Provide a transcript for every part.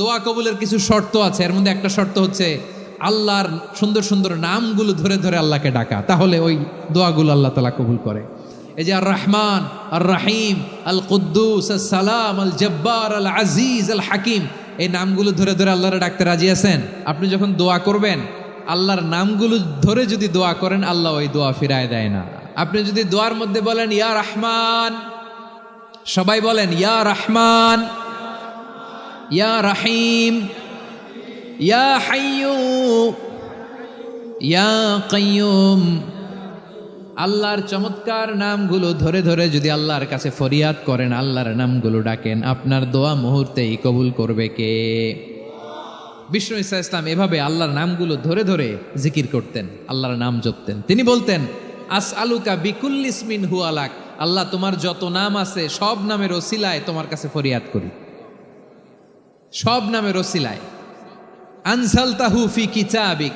দোয়া কবুলের কিছু শর্ত আছে, এর মধ্যে একটা শর্ত হচ্ছে আল্লাহর সুন্দর সুন্দর নামগুলো ধরে ধরে আল্লাহকে ডাকা, তাহলে ওই দোয়াগুলো আল্লাহ তাআলা কবুল করে। এই যে আর রহমান, আর রাহিম, আল কুদ্দুস, আল সালাম, আল জব্বার, আল আজিজ, আল হাকিম, এই নামগুলো ধরে ধরে আল্লাহরে ডাকতে রাজি আছেন? আপনি যখন দোয়া করবেন আল্লাহর নামগুলো ধরে যদি দোয়া করেন, আল্লাহ ওই দোয়া ফিরায় দেয় না। আপনি যদি দোয়ার মধ্যে বলেন ইয়া রহমান, সবাই বলেন ইয়া রহমান, ইয়া রাহিম, ইয়া হাইয়্যু, ইয়া কাইয়্যুম, আল্লাহর চমৎকার নামগুলো ধরে ধরে যদি আল্লাহর কাছে ফরিয়াদ করেন, আল্লাহর নামগুলো ডাকেন, আপনার দোয়া মুহূর্তেই কবুল করবে কে? বিষ্ণু ঈসা ইসলাম এভাবে আল্লাহর নামগুলো ধরে ধরে জিকির করতেন, আল্লাহর নাম জপতেন। তিনি বলতেন আসআলুকা বিকুল্লি ইসমিন হুয়া লাক, আল্লাহ তোমার যত নাম আছে সব নামের ওসিলায় তোমার কাছে ফরিয়াদ করি, সব নামের ওসিলায়। আনসালতাহু ফি কিতাবিক,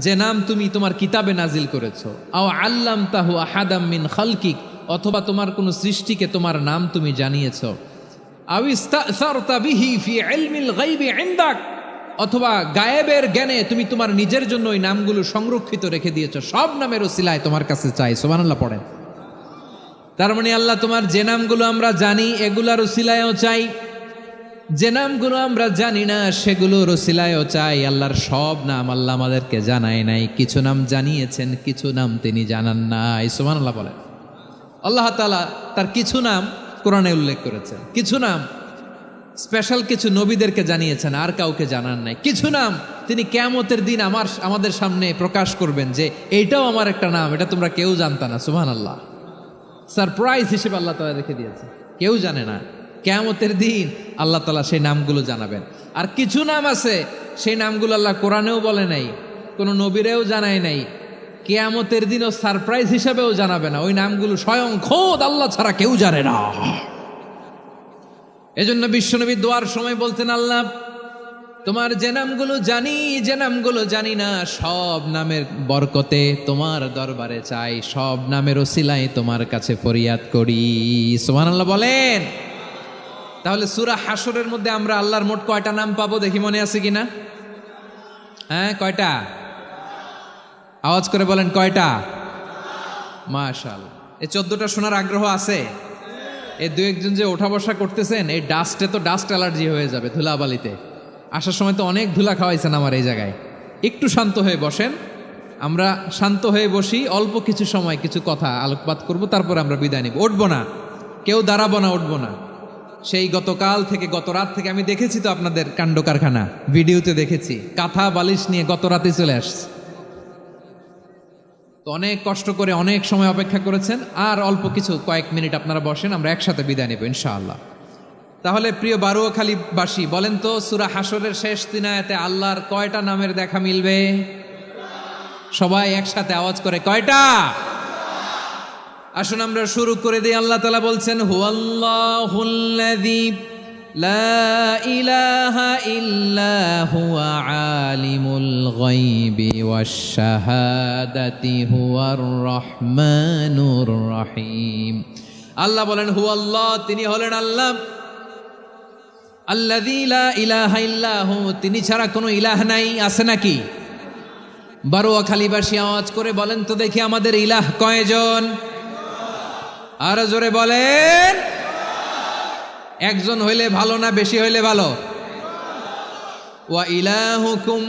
যে নাম তুমি তোমার কিতাবে নাজিল করেছো। আও আল্লামতাহু আহাদাম মিন খালকিক, অথবা তোমার কোন সৃষ্টিকে তোমার নাম তুমি জানিয়েছো। আও ইস্তাসারতা বিহি ফি ইলমিল গায়বি ইনদাক, অথবা গায়েবের জ্ঞানে তুমি তোমার নিজের জন্য ওই নামগুলো সংরক্ষিত রেখে দিয়েছো। সব নামের ওসিলায় তোমার কাছে চাই। সুবহানাল্লাহ পড়েন। তার মানে আল্লাহ তোমার যে নামগুলো আমরা জানি এগুলার ওসিলায়ও চাই, যে নামগুলো আমরা জানি না সেগুলোর ওসিলায়ও চাই। আল্লাহর সব নাম আল্লাহ আমাদেরকে জানায় নাই, কিছু নাম জানিয়েছেন, কিছু নাম তিনি জানান নাই। সুবহানাল্লাহ বলেন। আল্লাহ তাআলা তার কিছু নাম কোরআনে উল্লেখ করেছেন, কিছু নাম স্পেশাল কিছু নবীদেরকে জানিয়েছেন, আর কাউকে জানান নাই। কিছু নাম তিনি কিয়ামতের দিন আমাদের সামনে প্রকাশ করবেন যে এইটাও আমার একটা নাম, এটা তোমরা কেউ জানতা না। সুবহানাল্লাহ, সারপ্রাইজ হিসেবে আল্লাহ তাআলা রেখে দিয়েছে, কেউ জানে না। কিয়ামতের দিন আল্লাহ তাআলা সেই নামগুলো জানাবেন। আর কিছু নাম আছে সেই নামগুলো আল্লাহ কোরআনেও বলে নাই, কোনো নবীরেও জানায় নাই, কিয়ামতের দিনও সারপ্রাইজ হিসেবেও জানাবে না। ওই নামগুলো স্বয়ং খোদ আল্লাহ ছাড়া কেউ জানে না। এজন্য বিশ্বনবী দোয়ার সময় বলতেন, আল্লাহ তোমার যে নামগুলো জানি, যে নামগুলো জানি না, সব নামের বরকতে তোমার দরবারে চাই, সব নামের ওসিলায় তোমার কাছে ফরিয়াদ করি। সুবহানাল্লাহ বলেন। তাহলে সূরা হাশরের মধ্যে আমরা আল্লাহর মোট কয়টা নাম পাবো দেখি, মনে আছে কিনা? হ্যাঁ, কয়টা? আওয়াজ করে বলেন কয়টা? মাশাআল্লাহ। এই 14টা শোনার আগ্রহ আছে? এই দু একজন যে ওঠা বসা করতেছেন, এই ডাস্টে তো ডাস্ট অ্যালার্জি হয়ে যাবে, ধুলাবালিতে আসার সময় তো অনেক ধুলা খাওয়াইছেন আমার এই জায়গায়। একটু শান্ত হয়ে বসেন, আমরা শান্ত হয়ে বসি, অল্প কিছু সময় কিছু কথা আলোকপাত করব, তারপর আমরা বিদায় নিব। উঠবো না, কেউ দাঁড়াবো না, উঠবো না। সেই গতকাল থেকে, গত রাত থেকে আমি দেখেছি তো আপনাদের কাণ্ড কারখানা, ভিডিওতে দেখেছি, কাঁথা বালিশ নিয়ে গত রাতে চলে আসছে। তো অনেক কষ্ট করে অনেক সময় অপেক্ষা করেছেন, আর অল্প কিছু কয়েক মিনিট আপনারা বসেন, আমরা একসাথে বিদায় নেব ইনশাআল্লাহ। তাহলে প্রিয় বারুয়াখালীবাসী বলেন তো, সূরা হাশরের শেষ 3 আয়াতে আল্লাহর কয়টা নামের দেখা মিলবে? সবাই একসাথে আওয়াজ করে কয়টা? আসুন আমরা শুরু করে দিই। আল্লাহ তাআলা বলছেন, হুয়াল্লাহুল্লাযী লা ইলাহা ইল্লা হুয়া আলিমুল গায়বি ওয়াশ শাহাদাতি হুয়ার রহমানুর রহিম। আল্লাহ বলেন হুয়াল্লাহ, তিনি হলেন আল্লাহ, আল্লাযী লা ইলাহা ইল্লা হু, তিনি ছাড়া কোনো ইলাহ নাই। আছে নাকি? বারুয়াখালীবাসী আওয়াজ করে বলেন তো দেখি, আমাদের ইলাহ কয়জন? আর জোরে বলেন। একজন হইলে ভালো না বেশি হইলে ভালো? ওয়া ইলাহুকুম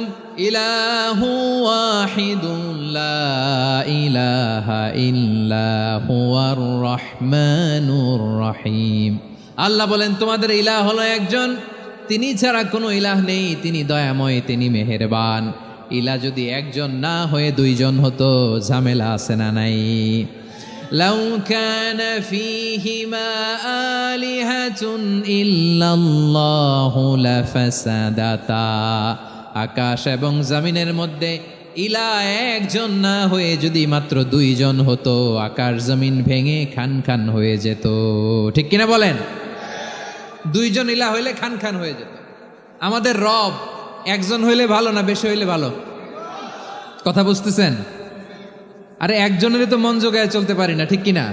ইলাহু ওয়াহিদুন লা ইলাহা ইল্লা হুয়ার রহমানুর রহিম। আল্লাহ বলেন তোমাদের ইলাহ হলো একজন, তিনি ছাড়া কোনো ইলাহ নেই, তিনি দয়াময়, তিনি মেহেরবান। ইলাহ যদি একজন না হয়ে দুইজন হতো, ঝামেলা আছে না নাই? লাউ কানা ফীহিমা আলিহাতুন ইল্লাল্লাহু লাফাসাদাতা, আকাশ এবং জমিনের মধ্যে ইলাহ একজন না হয়ে যদি মাত্র দুইজন হতো, আকাশ জমিন ভেঙে খান খান হয়ে যেত। ঠিক কিনা বলেন? দুইজন ইলাহ হইলে খান খান হয়ে যেত। আমাদের রব একজন হইলে ভালো না বেশি হইলে ভালো? কথা বুঝতেছেন? আরে একজনেরই তো মন জোগায় চলতে পারি না, ঠিক কিনা?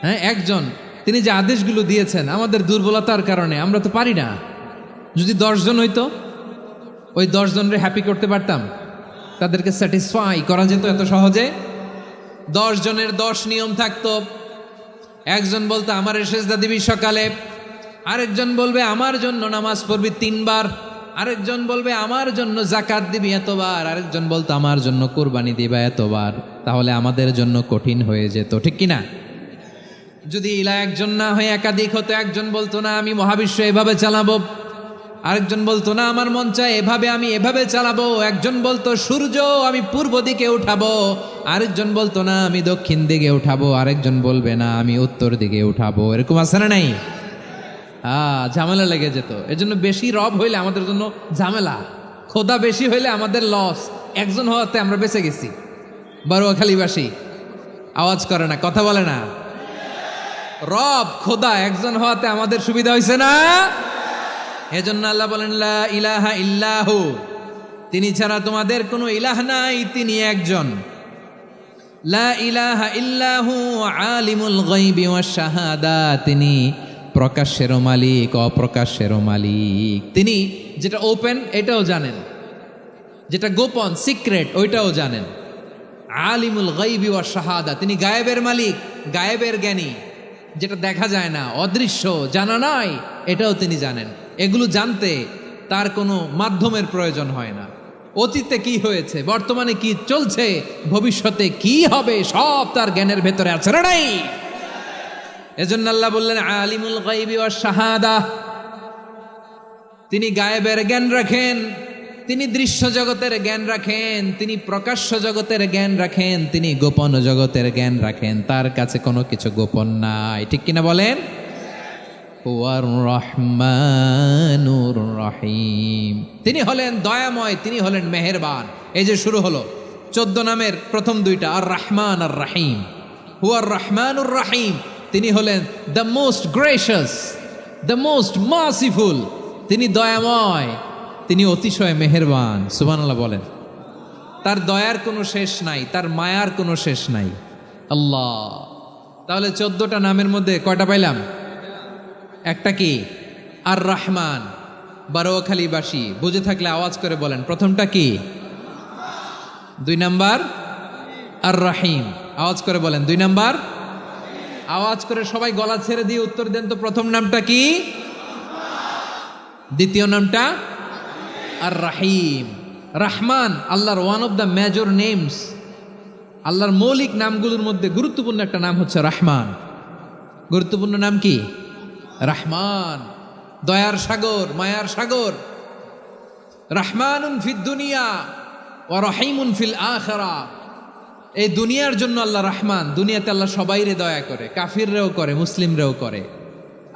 হ্যাঁ, একজন, তিনি যে আদেশগুলো দিয়েছেন আমাদের দুর্বলতার কারণে আমরা তো পারি না। যদি 10 জন হইতো, ওই 10 জনরে হ্যাপি করতে পারতাম, তাদেরকে স্যাটিসফাই করা যেত এত সহজে? 10 জনের 10 নিয়ম থাকতো। একজন বলতো আমার সেজদা দিবি সকালে, আরেকজন বলবে আমার জন্য নামাজ পড়বি 3 বার, আরেকজন বলবে আমার জন্য যাকাত দিবি এতবার, আরেকজন বলতো আমার জন্য কুরবানি দিবা এতবার। তাহলে আমাদের জন্য কঠিন হয়ে যেত, ঠিক কিনা? যদি ইলা একজন না হয়ে একাধিক হতো, একজন বলতো না আমি মহাবিশ্ব এভাবে চালাবো, আরেকজন বলতো না আমার মন চায় এভাবে, আমি এভাবে চালাবো, একজন বলতো সূর্য আমি পূর্ব দিকে উঠাবো, আরেকজন বলতো না আমি দক্ষিণ দিকে উঠাবো, আরেকজন বলবে না আমি উত্তর দিকে উঠাবো। এরকম আছে না নাই? ঝামেলা লেগে যেত। এজন্য বেশি রব হইলে আমাদের জন্য ঝামেলা, খোদা বেশি হইলে আমাদের লস। একজন হওয়াতে আমরা বেঁচে গেছি। বারোয়াখালীবাসী আওয়াজ করে না, কথা বলে না। রব খোদা একজন হওয়াতে আমাদের সুবিধা হয়েছে না? এজন্য আল্লাহ বলেন লা ইলাহা ইল্লাহু, তিনি ছাড়া তোমাদের কোনো ইলাহ নাই, তিনি একজন। লা ইলাহা ইল্লাহু আলিমুল গায়বি ওয়াশ শাহাদা, তিনি প্রকাশ্যেরও মালিক অপ্রকাশ্যেরও মালিক। তিনি যেটা ওপেন এটাও জানেন, যেটা গোপন সিক্রেট ওইটাও জানেন। আলিমুল গায়বি ওয়াশ শাহাদা, তিনি গায়েবের মালিক, গায়েবের জ্ঞানী, যেটা দেখা যায় না, অদৃশ্য, জানা নাই, এটাও তিনি জানেন। এগুলো জানতে তার কোনো মাধ্যমের প্রয়োজন হয় না। অতীতে কি হয়েছে, বর্তমানে কি চলছে, ভবিষ্যতে কি হবে, সব তার জ্ঞানের ভেতরে আছে না নাই? এজন্য আল্লাহ বললেন আলিমুল গায়বি ওয়াশ শাহাদা, তিনি গায়েবের জ্ঞান রাখেন, তিনি দৃশ্য জগতের জ্ঞান রাখেন, তিনি প্রকাশ্য জগতের জ্ঞান রাখেন, তিনি গোপন জগতের জ্ঞান রাখেন। তার কাছে কোনো কিছু গোপন নাই, ঠিক কিনা বলেন? হুয়ার রহমানুর রহিম, তিনি হলেন দয়াময়, তিনি হলেন মেহেরবান। এই যে শুরু হলো 14 নামের প্রথম 2টা, আর রহমান আর রহিম। হুয়ার রহমানুর রহিম, তিনি হলেন the most gracious, the most merciful, তিনি দয়াময়, তিনি অতিশয় মেহেরবান। সুবহানাল্লাহ বলেন। তার দয়ার কোনো শেষ নাই, তার মায়ার কোনো শেষ নাই। আল্লাহ, তাহলে 14টা নামের মধ্যে কয়টা পাইলাম? একটা কি? আর রহমান। বারোয়াখালীবাসী বুঝে থাকলে আওয়াজ করে বলেন, প্রথমটা কি? 2 নাম্বার আর রহিম। আওয়াজ করে বলেন 2 নাম্বার। আওয়াজ করে সবাই গলা ছেড়ে দিয়ে উত্তর দেন তো, প্রথম নামটা কি? দ্বিতীয় নামটা? আর রহিম। রহমান আল্লাহর one of the major names, আল্লাহর মৌলিক নামগুলোর মধ্যে গুরুত্বপূর্ণ একটা নাম হচ্ছে রহমান। গুরুত্বপূর্ণ নাম কি? রহমান, দয়ার সাগর, মায়ার সাগর। রহমানুন ফিদ দুনিয়া ওয়া রহিমুন ফিল আখিরাহ। এই দুনিয়ার জন্য আল্লাহ রহমান, দুনিয়াতে আল্লাহ সবাইরে দয়া করে, কাফিররেও করে, মুসলিমরেও করে।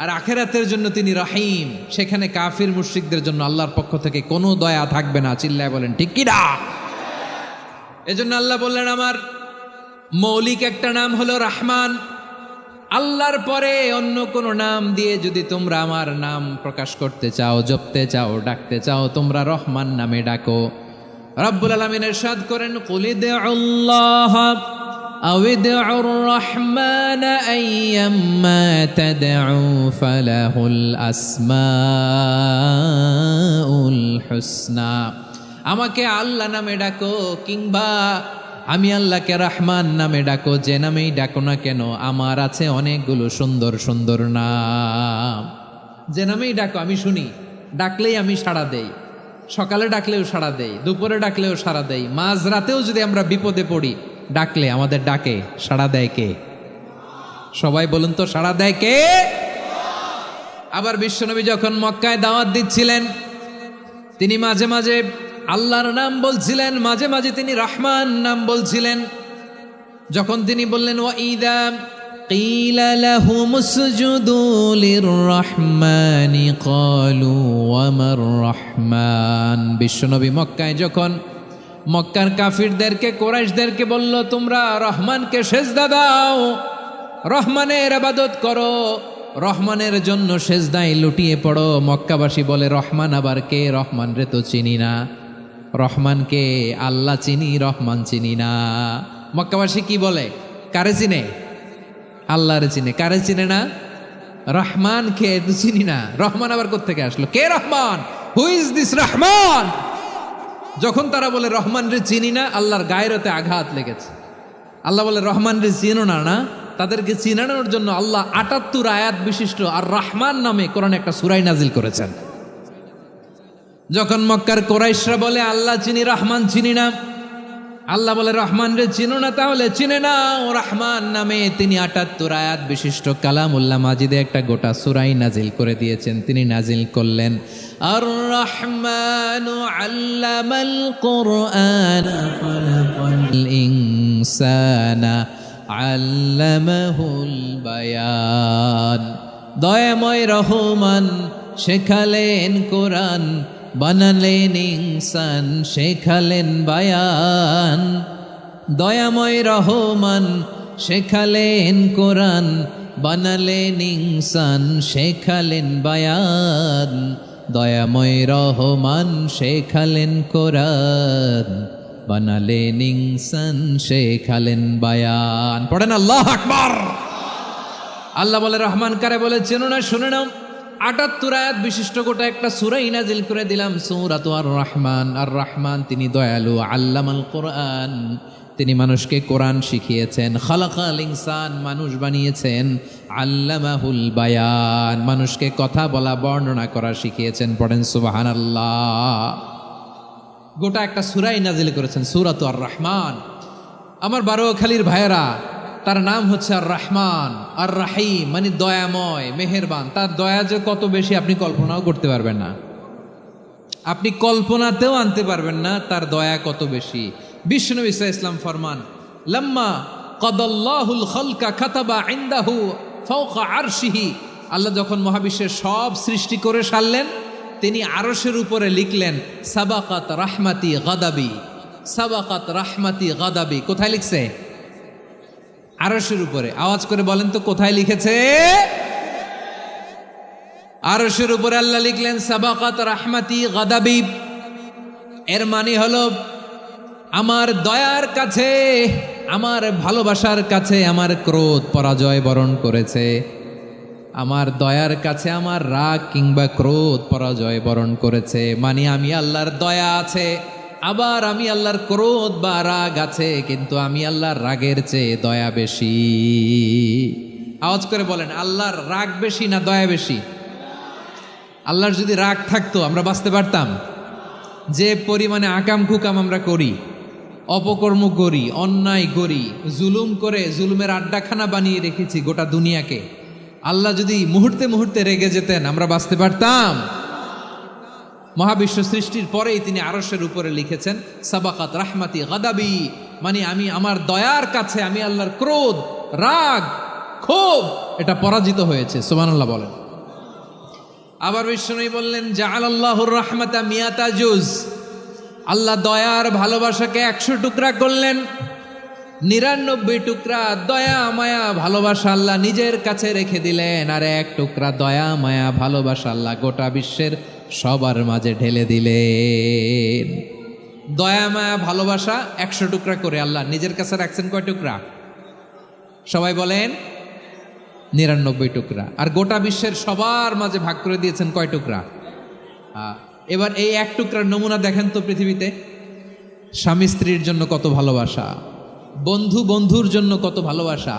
আর আখিরাতের জন্য তিনি রহিম, সেখানে কাফির মুশরিকদের জন্য আল্লাহর পক্ষ থেকে কোনো দয়া থাকবে না। চিল্লায় বলেন ঠিক কি না? এজন্য আল্লাহ বললেন আমার মৌলিক একটা নাম হলো রহমান। আল্লাহর পরে অন্য কোনো নাম দিয়ে যদি তোমরা আমার নাম প্রকাশ করতে চাও, জপতে চাও, ডাকতে চাও, তোমরা রহমান নামে ডাকো। রব্বুল আলামিন ইরশাদ করেন কুলিদুল্লাহ আউিদউর রহমান আইয়াম্মা তাদউ ফালাহুল আসমাউল হুসনা। আমাকে আল্লাহ নামে ডাকো, কিংবা আমি আল্লাহকে রহমান নামে ডাকো, যে নামেই ডাকো না কেন আমার আছে অনেকগুলো সুন্দর সুন্দর নাম। যে নামেই ডাকো আমি শুনি, ডাকলেই আমি সাড়া দেই। সকালে ডাকলেও সাড়া দেই, দুপুরে ডাকলেও সাড়া দেই, মাঝ রাতেও যদি আমরা বিপদে পড়ি ডাকলে আমাদের ডাকে সাড়া দেয় কে? সবাই বলুন তো, সাড়া দেয় কে? আবার বিশ্বনবী যখন মক্কায় দাওয়াত দিচ্ছিলেন, তিনি মাঝে মাঝে আল্লাহর নাম বলছিলেন, মাঝে মাঝে তিনি রহমান নাম বলছিলেন। যখন তিনি বললেন ওয়াইদা কিলা লাহুমুসজুদু লিররহমানি ক্বালু ওয়ামার রহমান। বিশ্বনবী মক্কায় যখন মক্কার কাফিরদেরকে, কুরাইশদেরকে বলল তোমরা রহমানকে সেজদা দাও, রহমানের ইবাদত করো, রহমানের জন্য সেজদায় লুটিয়ে পড়ো, মক্কাবাসী বলে রহমান আবার কে? রহমান রে তো চিনি না। রহমানকে আল্লাহ চিনি, রহমান চিনি না। মক্কাবাসী কি বলে? কারে চিনে? আল্লাহরে চিনে। কারে চিনে না? রহমান কে? চিনি না। রহমান আবার কোত্থেকে আসলো? কে Rahman? Who is this Rahman? যখন তারা বলে রহমান রে চিনি না, আল্লাহর গায়রতে আঘাত লেগেছে। আল্লাহ বলে রহমান রে চিনো না, না তাদেরকে চিনানোর জন্য আল্লাহ ৭৮ আয়াত বিশিষ্ট আর রহমান নামে কোরআনে একটা সূরা নাজিল করেছেন। যখন মক্কার কুরাইশরা বলে আল্লাহ চিনি রহমান চিনি না, আল্লাহ বলে রহমান রে চিনো না, তাহলে চিনে না ও রহমান নামে তিনি ৭৮ আয়াত বিশিষ্ট কালামুল্লাহ মাজিদে একটা গোটা সূরা নাজিল করে দিয়েছেন। তিনি নাজিল করলেন আর রহমানু আল্লামাল কুরআন খালাকাল ইনসানা আল্লামাহুল বায়ান। দয়াময় রহমান শেখালেন কোরআন, বানালেন ইনসান শেখালেন বায়ান। দয়াময় রহমান শেখালেন কোরআন, বানালেন ইনসান শেখালেন বায়ান। দয়াময় রহমান শেখালেন কোরআন, বানালেন ইনসান শেখালেন বায়ান। পড়েন আল্লাহু আকবার। আল্লাহ বলে রহমান কারে বলে চেনো না, শুনে নাও। ৭৮ আয়াত বিশিষ্ট গোটা একটা সূরা নাজিল করে দিলাম, সূরাতু আর রহমান। আর রহমান তিনি দয়ালু, আল্লামাল কোরআন তিনি মানুষকে কোরআন শিখিয়েছেন, খালাকাল ইনসান মানুষ বানিয়েছেন, আল্লামাহুল বায়ান মানুষকে কথা বলা বর্ণনা করা শিখিয়েছেন। পড়েন সুবহানাল্লাহ। গোটা একটা সূরা নাজিল করেছেন, সূরাতু আর রহমান। আমার বারোখালীর ভাইয়েরা, তার নাম হচ্ছে আর রহমান আর রাহিম, মানে দয়াময় মেহেরবান। তার দয়া যে কত বেশি আপনি কল্পনাও করতে পারবেন না, আপনি কল্পনাতেও আনতে পারবেন না তার দয়া কত বেশি। বিশ্বনবী সাল্লাল্লাহু আলাইহি ওয়াসাল্লাম ফরমান, লাম্মা কাদাল্লাহুল খালকা কাতাবা ইনদাহু ফাওকা আরশিহি। আল্লাহ যখন মহাবিশ্বের সব সৃষ্টি করে সারলেন, তিনি আরশের উপরে লিখলেন সাবাকাত রাহমাতি গাদাবি, সাবাকাত রাহমাতি গাদাবি। কোথায় লিখছে? আরশের উপরে। আওয়াজ করে বলেন তো কোথায় লিখেছে? আরশের উপরে আল্লাহ লিখলেন সাবাকাত রাহমাতি গাদাবি। এর মানে হলো আমার দয়ার কাছে, আমার ভালোবাসার কাছে আমার ক্রোধ পরাজয় বরণ করেছে। আমার দয়ার কাছে আমার রাগ কিংবা ক্রোধ পরাজয় বরণ করেছে। মানে আমি আল্লাহর দয়া আছে, আবার আমি আল্লাহর ক্রোধ বা রাগ আছে, কিন্তু আমি আল্লাহর রাগের চেয়ে দয়া বেশি। আওয়াজ করে বলেন, আল্লাহর রাগ বেশি না দয়া বেশি? আল্লাহর যদি রাগ থাকতো আমরা বাঁচতে পারতাম? যে পরিমাণে আকাম কুকাম আমরা করি, অপকর্ম করি, অন্যায় করি, জুলুম করে জুলুমের আড্ডাখানা বানিয়ে রেখেছি গোটা দুনিয়াকে, আল্লাহ যদি মুহূর্তে মুহূর্তে রেগে যেতেন আমরা বাঁচতে পারতাম? মহাবিশ্ব সৃষ্টির পরেই তিনি আরশের উপরে লিখেছেন সাবাকাত রাহমাতি গাদাবি, মানে আমি আমার দয়ার কাছে আমি আল্লাহর ক্রোধ, রাগ, ক্ষোভ এটা পরাজিত হয়েছে। সুবহানাল্লাহ বলেন। আবার বিষ্ণু বললেন জাআলাল্লাহুর রাহমাতা মিয়াতা জুজ। আল্লাহ দয়ার ভালোবাসাকে 100 টুকরা করলেন, 99 টুকরা দয়া মায়া ভালোবাসা আল্লাহ নিজের কাছে রেখে দিলেন, আর 1 টুকরা দয়া মায়া ভালোবাসা আল্লাহ গোটা বিশ্বের সবার মাঝে ঢেলে দিলেন। দয়া মায়া ভালোবাসা 100 টুকরা করে আল্লাহ নিজের কাছে রাখছেন। কয় টুকরা? সবাই বলেন 99 টুকরা। আর গোটা বিশ্বের সবার মাঝে ভাগ করে দিয়েছেন কয় টুকরা? এবার এই 1 টুকরার নমুনা দেখেন তো পৃথিবীতে। স্বামী স্ত্রীর জন্য কত ভালোবাসা, বন্ধু বন্ধুর জন্য কত ভালোবাসা,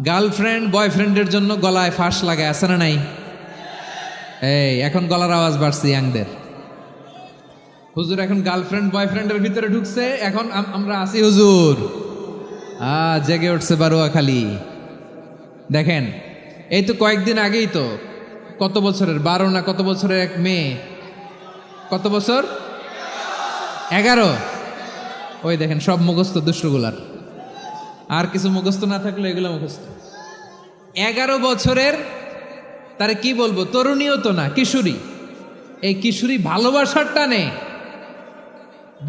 গার্লফ্রেন্ড বয়ফ্রেন্ডের জন্য গলায় ফাঁস লাগায়, আছে না নাই? এই এখন গলার আওয়াজ বাড়ছে ইয়াংদের। হুজুর এখন গার্লফ্রেন্ড বয়ফ্রেন্ডের ভিতরে ঢুকছে, এখন আমরা আছি হুজুর। জেগে উঠছে বারোয়াখালী। দেখেন এই তো কয়েকদিন আগেই তো কত বছরের 12 না কত বছরের এক মেয়ে, কত বছর? 11। ওই দেখেন সব মুখস্থ দুষ্টগুলার, আর কিছু মুখস্থ না থাকলে এগুলো মুখস্থ। 11 বছরের, তারে কি বলবো, তরুণীও তো না, কিশোরী। এই কিশোরী ভালোবাসার টানে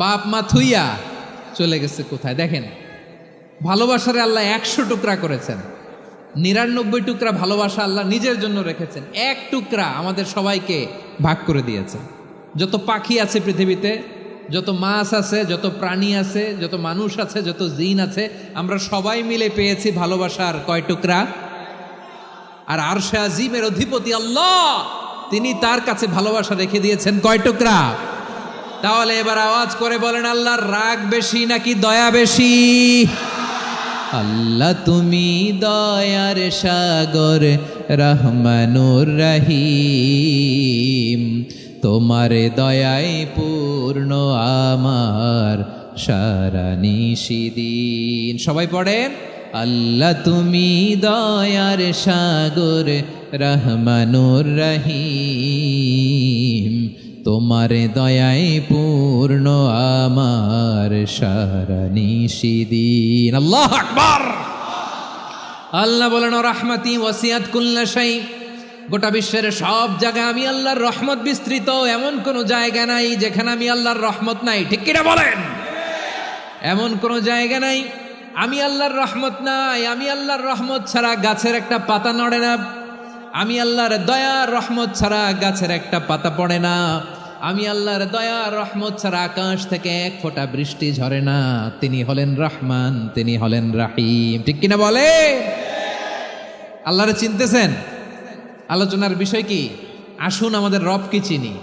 বাপ মা থুইয়া চলে গেছে কোথায়? দেখেন ভালোবাসারে আল্লাহ 100 টুকরা করেছেন, 99 টুকরা ভালোবাসা আল্লাহ নিজের জন্য রেখেছেন, 1 টুকরা আমাদের সবাইকে ভাগ করে দিয়েছেন। যত পাখি আছে পৃথিবীতে, যত মাছ আছে, যত প্রাণী আছে, যত মানুষ আছে, যত জিন আছে, আমরা সবাই মিলে পেয়েছি ভালোবাসার কয় টুকরা? আর আরশে আজিমের অধিপতি আল্লাহ তিনি তার কাছে ভালোবাসা রেখে দিয়েছেন কয় টুকরা? তাহলে এবার আওয়াজ করে বলেন, আল্লাহর রাগ বেশি নাকি দয়া বেশি? আল্লাহ তুমি দয়ার সাগর রহমানুর রহিম, তোমার দয়ায় পূর্ণ আমার সারা নিশিদিন। সবাই পড়েন, আল্লাহ তুমি দয়ার সাগর রহমানুর রহিম, তোমার দয়ায় পূর্ণ আমার সারা নিশিদিন। আল্লাহু আকবার। আল্লাহ বলেন, রাহমাতি ওয়াসিআত কুল্লা শাই, গোটা বিশ্বের সব জায়গায় আমি আল্লাহর রহমত বিস্তৃত, এমন কোন জায়গা নাই যেখানে আমি আল্লাহর রহমত নাই। ঠিক কিনা বলেন? এমন কোন জায়গা নাই আমি আল্লাহর রহমত নাই। আমি আল্লাহর রহমত ছাড়া গাছের একটা পাতা নড়ে না, আমি আল্লাহর দয়া রহমত ছাড়া গাছের একটা পাতা পড়ে না, আমি আল্লাহর দয়া রহমত ছাড়া আকাশ থেকে এক ফোঁটা বৃষ্টি ঝরে না। তিনি হলেন রহমান, তিনি হলেন রাহিম। ঠিক কিনা বলে? আল্লাহরে চিনতেছেন? আলোচনার বিষয় কি? আসুন আমাদের রব কি চিনি।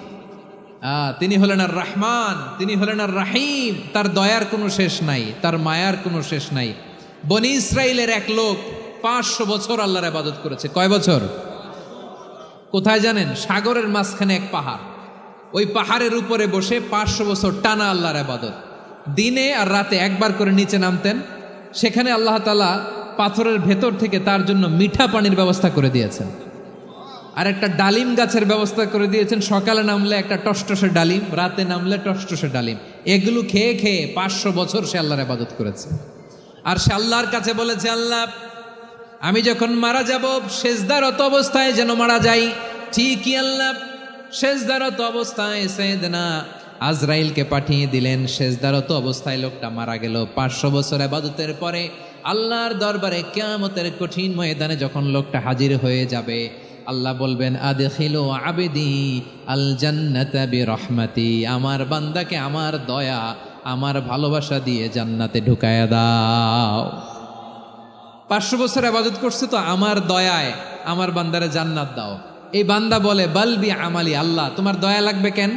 তিনি হলেন আর রহমান, তিনি হলেন আর রাহিম। তার দয়ার কোনো শেষ নাই, তার মায়ার কোনো শেষ নাই। বনি ইসরাইলের এক লোক 500 বছর আল্লাহর ইবাদত করেছে। কয় বছর? কোথায় জানেন? সাগরের মাঝখানে এক পাহাড়, ওই পাহাড়ের উপরে বসে 500 বছর টানা আল্লাহর ইবাদত। দিনে আর রাতে একবার করে নিচে নামতেন। সেখানে আল্লাহ তাআলা পাথরের ভেতর থেকে তার জন্য মিঠা পানির ব্যবস্থা করে দিয়েছেন, আর একটা ডালিম গাছের ব্যবস্থা করে দিয়েছেন। সকালে নামলে একটা টসটসে ডালিম, রাতে নামলে টসটসে ডালিম। এগুলো খেয়ে খেয়ে 500 বছর সে আল্লাহর ইবাদত করেছে। আর সে আল্লাহর কাছে বলেছে, আল্লাহ আমি যখন মারা যাব সেজদারত অবস্থায় যেন মারা যাই। ঠিকই আল্লাহ সেজদারত অবস্থায় সাইয়েদনা আজরাইলকে পাঠিয়ে দিলেন। সেজদারত অবস্থায় লোকটা মারা গেল। 500 বছর ইবাদতের পরে আল্লাহর দরবারে কিয়ামতের কঠিন ময়দানে যখন লোকটা হাজির হয়ে যাবে, আল্লাহ বলবেন, আদখিলু আবদি আল জান্নাতা বিরহমাতি, আমার বান্দাকে আমার দয়া, আমার ভালোবাসা দিয়ে জান্নাতে ঢুকায়া দাও। 500 বছর ইবাদত করছে তো আমার দয়ায় আমার বান্দারে জান্নাত দাও। এই বান্দা বলে, বালবি আমালি, আল্লাহ তোমার দয়া লাগবে কেন?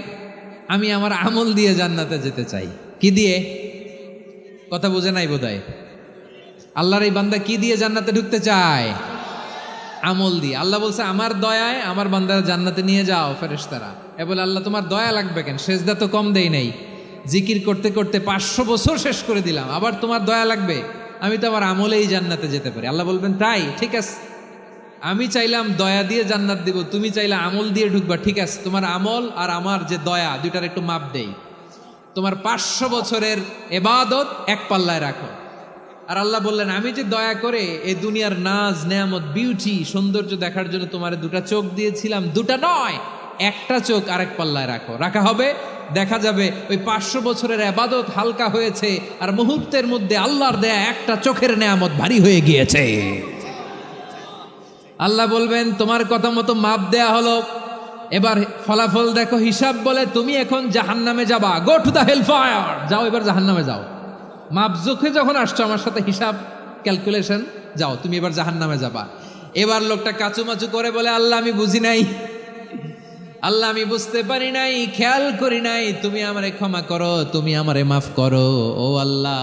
আমি আমার আমল দিয়ে জান্নাতে যেতে চাই। কি দিয়ে? কথা বুঝে নাই বোধহয়। আল্লাহর এই বান্দা কি দিয়ে জান্নাতে ঢুকতে চায়? আমল দিয়ে। আল্লাহ বলছে, আমার দয়ায় আমার বান্দারা জান্নাতে নিয়ে যাও ফেরেশতারা। এ বলে, আল্লাহ তোমার দয়া লাগবে কেন? সেজদা তো কম দেই নাই, জিকির করতে করতে 500 বছর শেষ করে দিলাম, আবার তোমার দয়া লাগবে? আমি তো আমার আমলেই জান্নাতে যেতে পারি। আল্লাহ বলবেন, তাই ঠিক আছে, আমি চাইলাম দয়া দিয়ে জান্নাত দিব, তুমি চাইলে আমল দিয়ে ঢুকবা। ঠিক আছে, তোমার আমল আর আমার যে দয়া, দুইটার একটু মাপ দেই। তোমার 500 বছরের ইবাদত এক পাল্লায় রাখো। আর আল্লাহ বললেন, আমি যে দয়া করে এই দুনিয়ার নাজ নেয়ামত বিউটি সৌন্দর্য দেখার জন্য তোমার 2টা চোখ দিয়েছিলাম, 2টা নয়, একটা চোখ আরেক পাল্লায় রাখো। রাখা হবে, দেখা যাবে ওই 500 বছরের ইবাদত হালকা হয়েছে, আর মুহূর্তের মধ্যে আল্লাহর দেয়া একটা চোখের নেয়ামত ভারী হয়ে গিয়েছে। আল্লাহ বলবেন, তোমার কথা মতো মাপ দেয়া হলো, এবার ফলাফল দেখো। হিসাব বলে, তুমি এখন জাহান্নামে যাবা, go to the hell fire, যাও এবার জাহান্নামে যাও। মাপ জোখে যখন আসছো আমার সাথে হিসাব ক্যালকুলেশন, যাও তুমি এবার জাহান্নামে যাবা। এবার লোকটা কাচুমাচু করে বলে, আল্লাহ আমি বুঝি নাই, আল্লাহ আমি বুঝতে পারি নাই, খেয়াল করি নাই, তুমি আমারে ক্ষমা করো, তুমি আমারে মাফ করো। ও আল্লাহ,